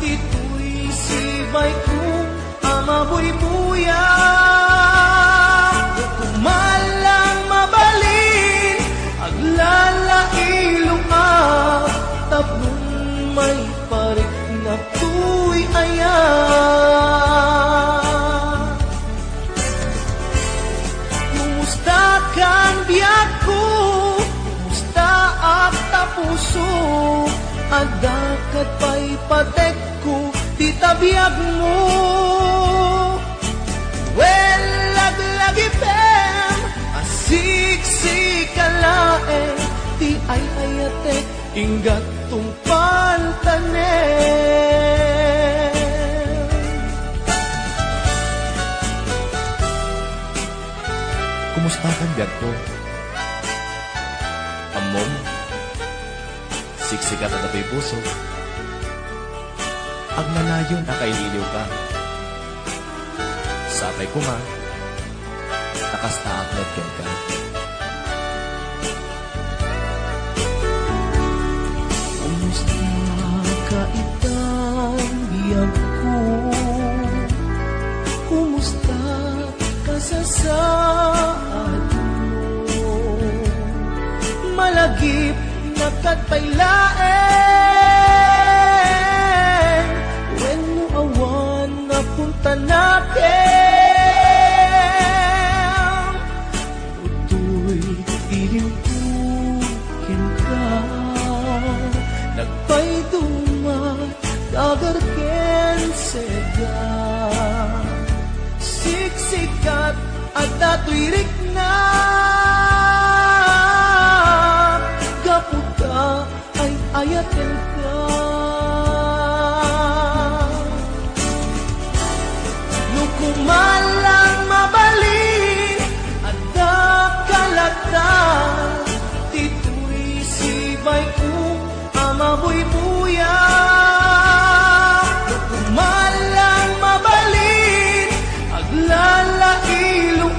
ito'y sibay ko amabuy-buya. Nukumalang mabalin aglalailong tapnon may parik na tuy ayan. Kumusta kan biyak ko? Kumusta at tapuso? Adakat pa'y patek ko, titabiyag mo. Well, laglagipem, asiksikkalaeng, ti ay ayatek, inggat tungpal tanem. Kumusta kan biyag ko? Amom, siksikat at apoy puso. Agnanayon akaililiw ka. Sapay ko nga, nakastaak ken ka. Kumusta ka itang biyag ko? Kumusta ka sa saad mo? Malagip na katpailaeng when no awan na punta natin. Utoy iliwtukin ka, nagpaidumat kagarken sega. Siksikat at natwirik na, kaputa ay ayaten ka. Nukumalang mabalin at kalata, tito'y sibay ko amabuy-buya. Nukumalang mabalin aglalailong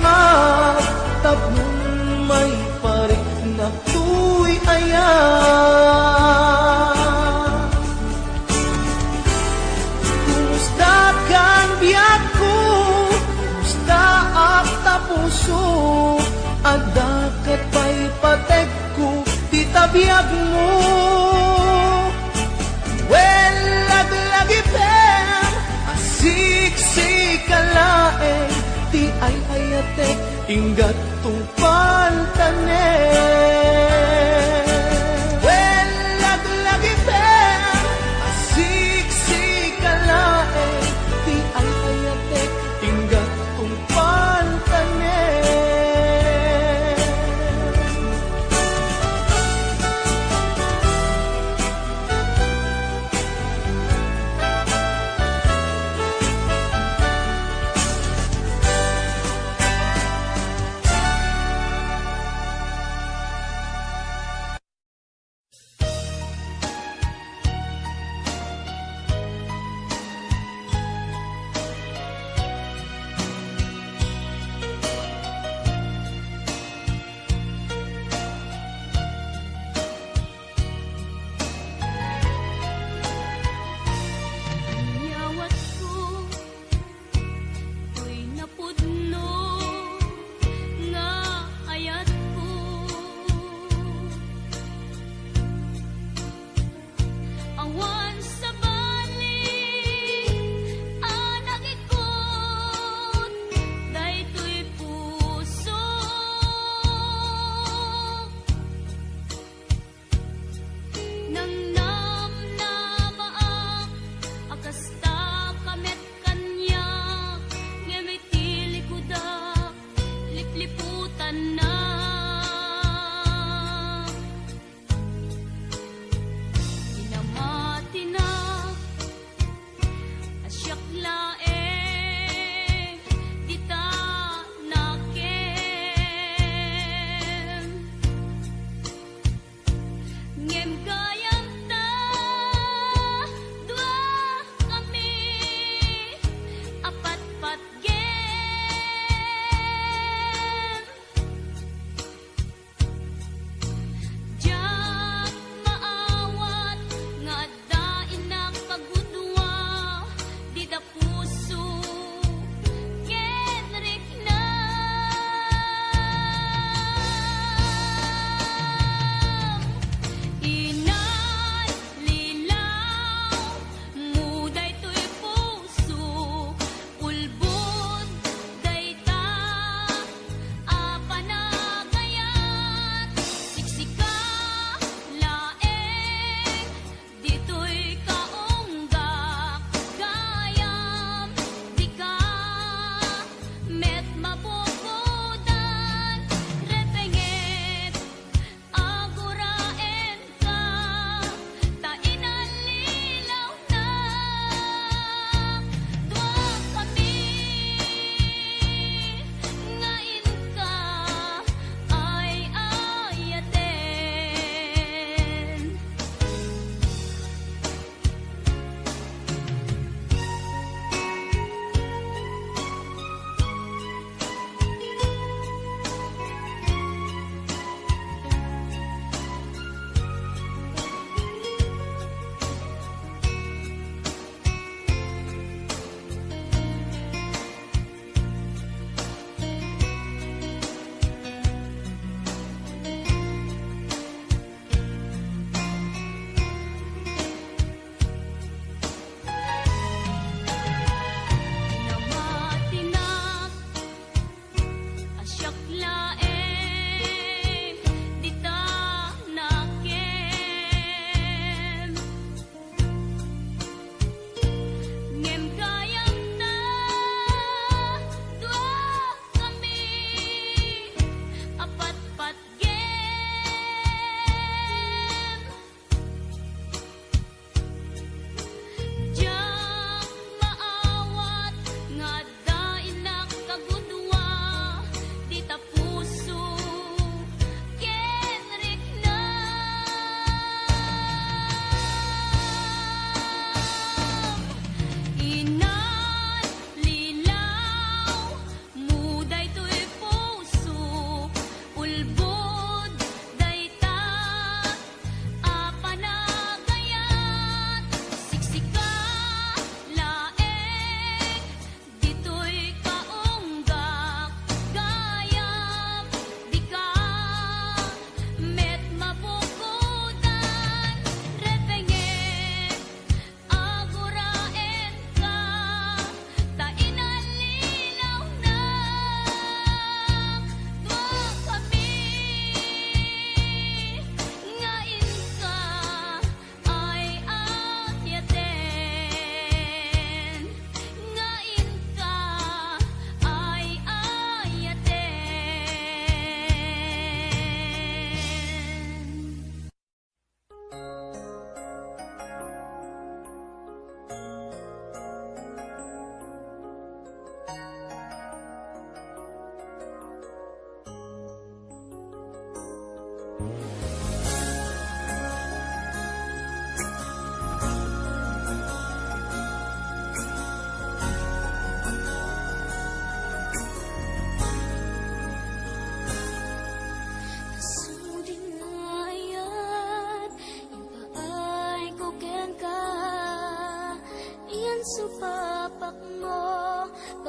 tapnon may parik na tuy ayan. Kumusta kan biyak ko? Kumusta ak tapuso? Adakat pa'y patek ko, titabiyag mo. Well, laglagipem, asiksikkalaeng, ti ay ayatek, inggat tungpal tanem. Well, laglagipem, asiksikkalaeng, ti ay ayatek, inggat tungpal tanem.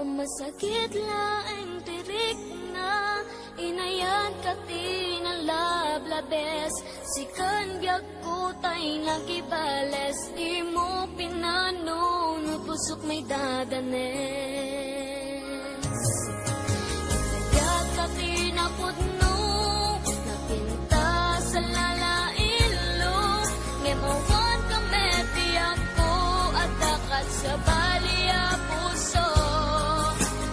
masakit laing tirik na inayan ka tinalablabes sikan biag kutay nagibales di mo pinano no pusok may dadanes kaya ka tinapudno napinta sa lalailo ngemawan ka meti ako at dakat sa balia puso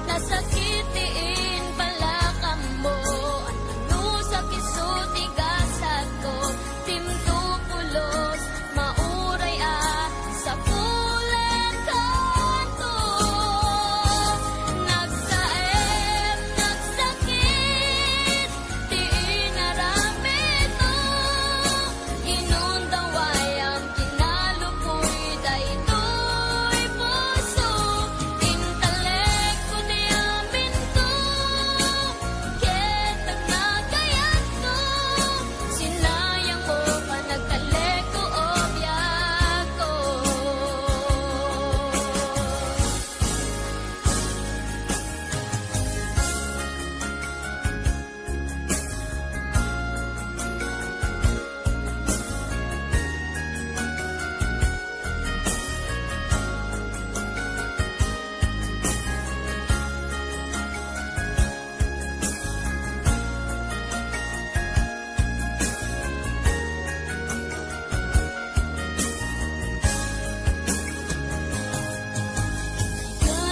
nasakitiin pala ka mo ano sa kisuti gasat ko timtupulos mauray sa pulen kanto nagsaep nagsakit di inaramit mo inundawayang kinalupoy daytoy puso intalek ko di amin to ketag nagayat ko sinayang ko pa nagtalek ko obyak ko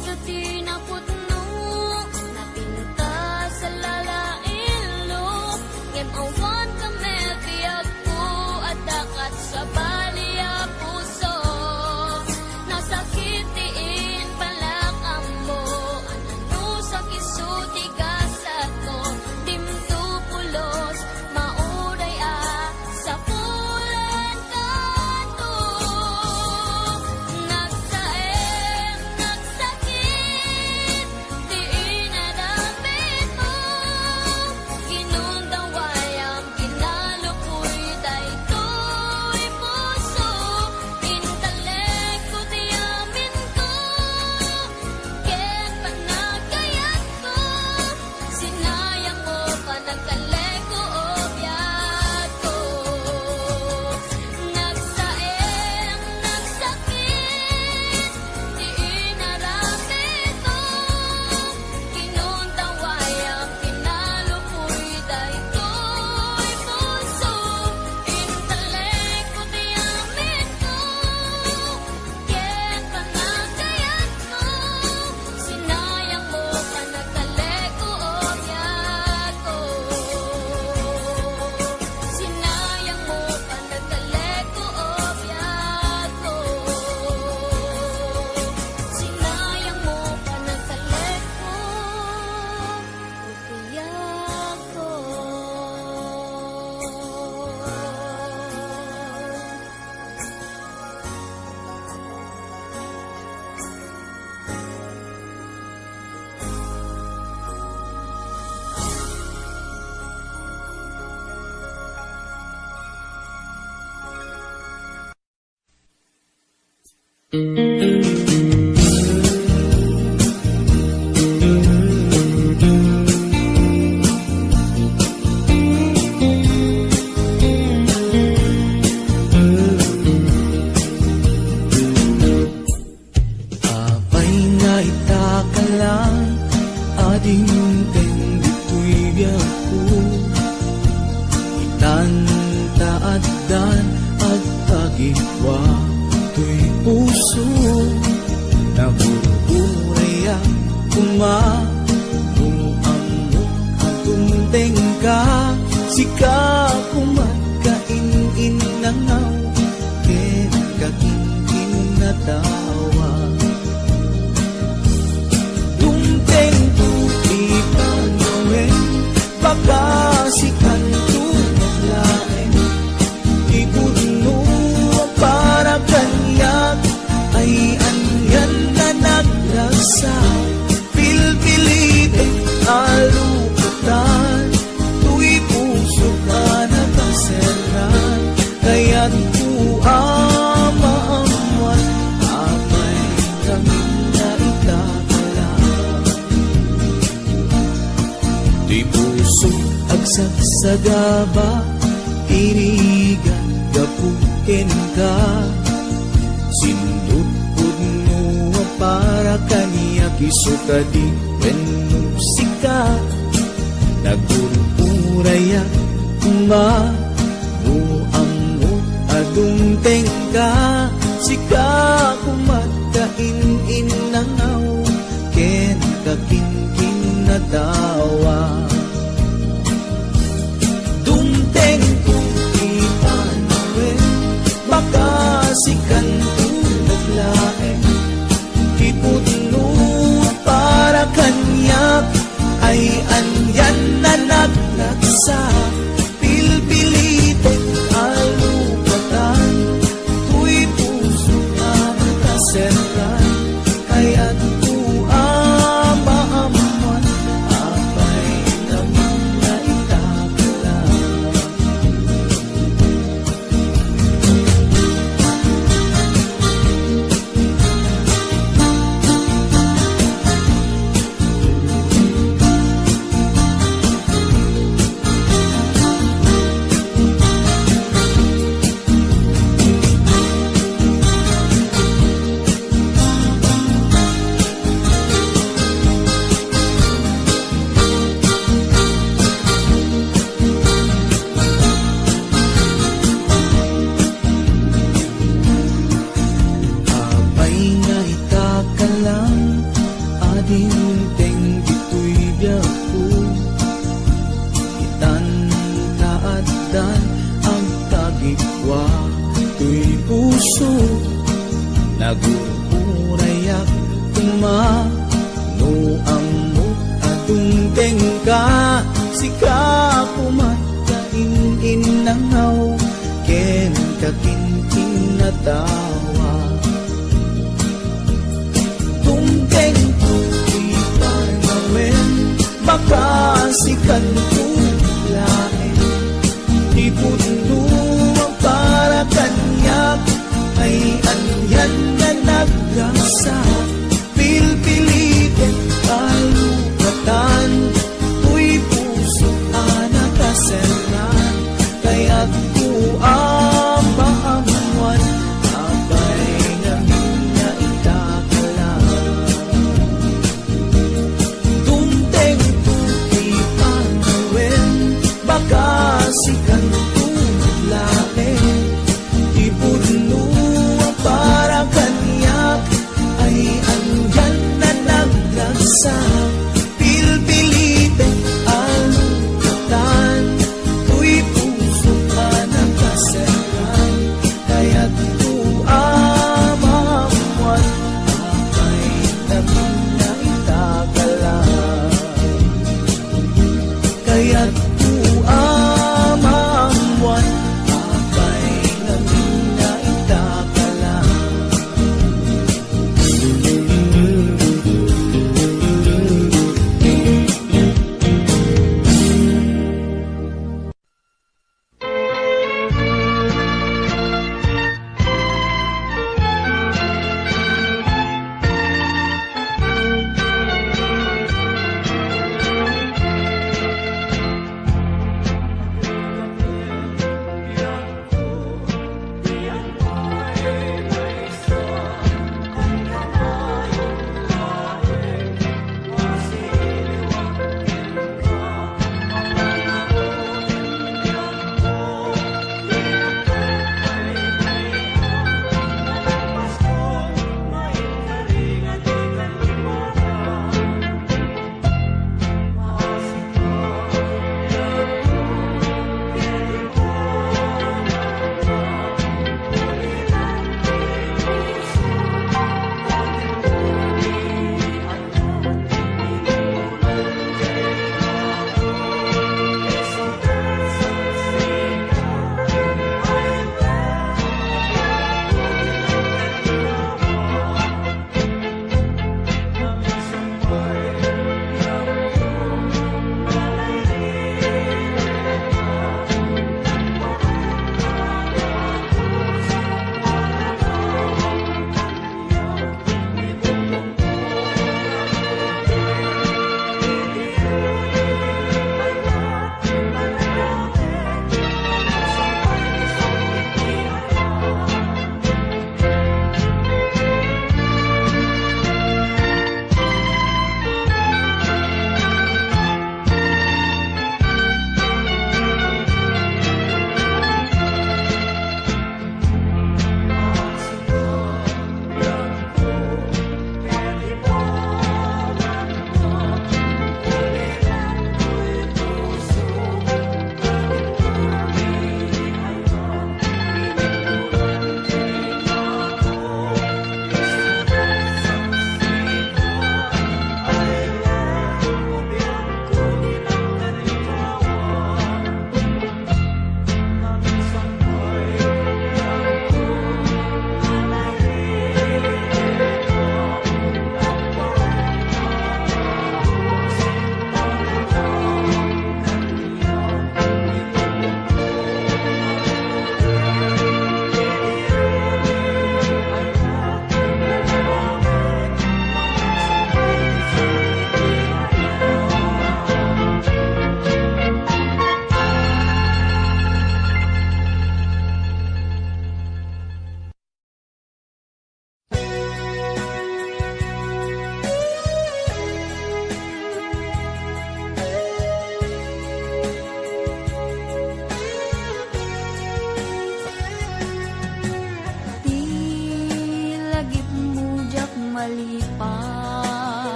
Kati na putno, napinta sa lalailo ngem awan ka mebiyag ko at dakat sa balia puso nasakitiin pala ka mo ano sa kisuti gasat ko timtupulos mauray sa pulen kanto nagsaem nagsakit di inadapit mo ginundawayang kinalupoy daytoy puso intalek ko di amin ko ket panagayat ko sinayang mo pa nagtalek ko obyak ko nagsaem nagsakit di inaramit mo ginundawayang kinalupoy daytoy puso intalek ko di amin ko ket panagayat ko sinayang mo pa nagtalek ko obyak ko sinayang mo pa nagtalek ko obyak ko sinayang mo pa nagtalek ko obyak ko Apay nga itakalang ading dito'y biyak ko itantaadan at pagigwa to'y puso nabuburay kung ang tumteng ka sika kumagkain nangaw ken kakin natawa tumteng tuti panoen pagkasikan tunalain ibudno para kanyak ay anyan na nagrasa pilpilite aluputan tuwi puso ka na pagseran kaya't ku amaamuan amay kami na itakala agsagsagaba irigan gapuken ka sindut pudno para kaniya kisukadi wen musika nagururaya ma buamot adung tengka sika kumatakin inangaw ken kakinkin natawa dumteng kung ipanawen baka sikan naglaeng ipudno para kanyak ay anyan na naglaksa pilpilitin alupatan tuy puso na kaseran kaya't maamuan apay naman na itakala adinteng dito'y biyaku itan taaddan ang tagikwa to'y puso nagururayak no amo atong tengka sika kumatakin inangaw ken kakinting natawa makasikan tulain ipudno ang para kanyak ay anyan na nagrasa pilpilitin alupatan tuy puso anak kaseran kaya't kuang maamuan abay namin na itakala dumteng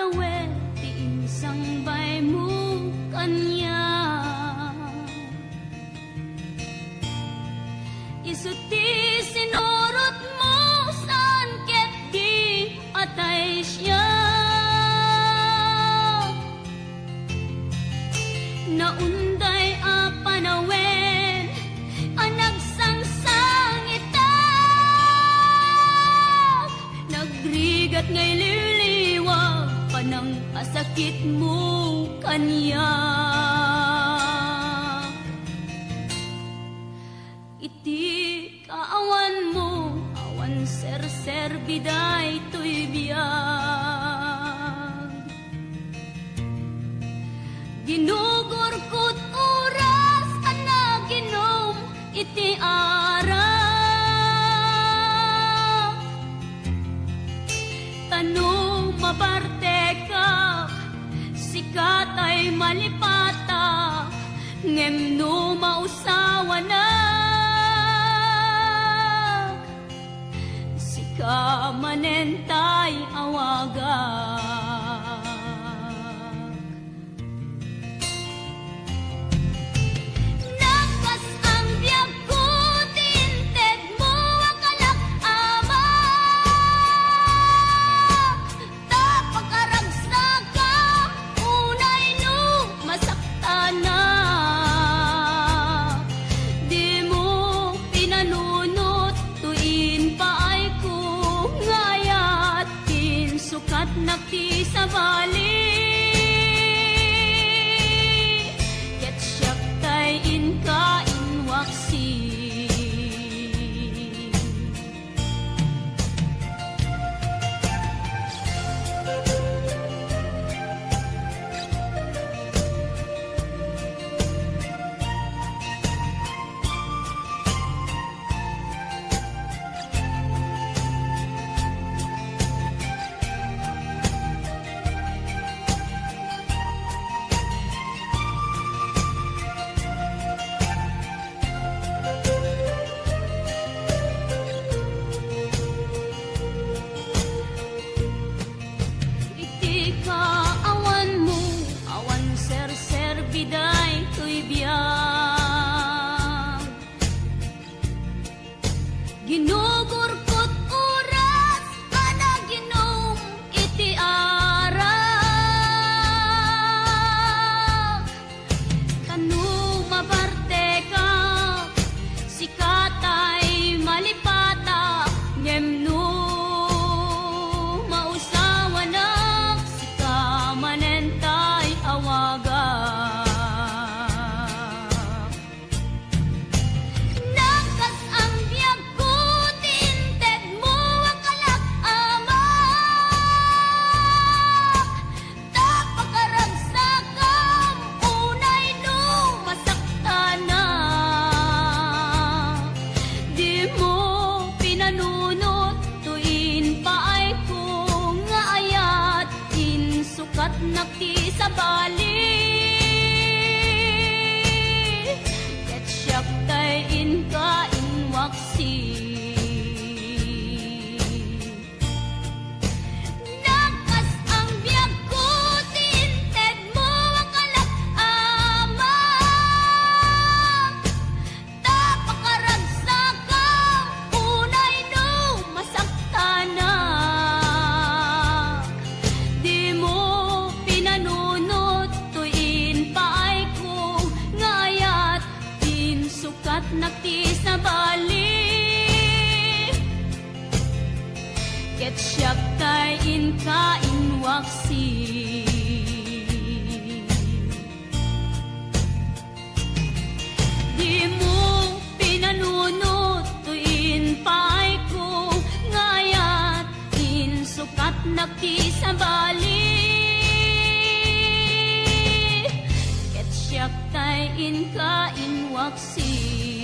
panawet ti insang bay mo kanya. Isuti sinurot mo saan ket di atay siya. Naunday a panawen anagsangsang ita. Nagrigat ngay liliwag panang asakit mo kanya. Iti kaawan mo awan ser biday to'y biyag. Ginugur ko't oras ana ginom iti ara. Tanong maparte ka sikat ay malipata ngem no mausawa na. Sika manentay awagan. Nakti sa bali ket siyak tay inka inwaksi. Ginugur ko't oras ana ginom iti ara. Tanu maparte ka sikatay malipata ngem no mausawa na sika manentay awaga. Nakti sa bali ket siyak tay inka inwaksi. Nagkas ang biyag ko tinted mo ang kalak-ama. Tapakaragsakan unay no masaktana. Nakti sa bali ket siyak tay inka inwaksi. Di mo pinanunot tuin paay ko ngayat insukat nakti sa bali ket siyak tay inka inwaksi.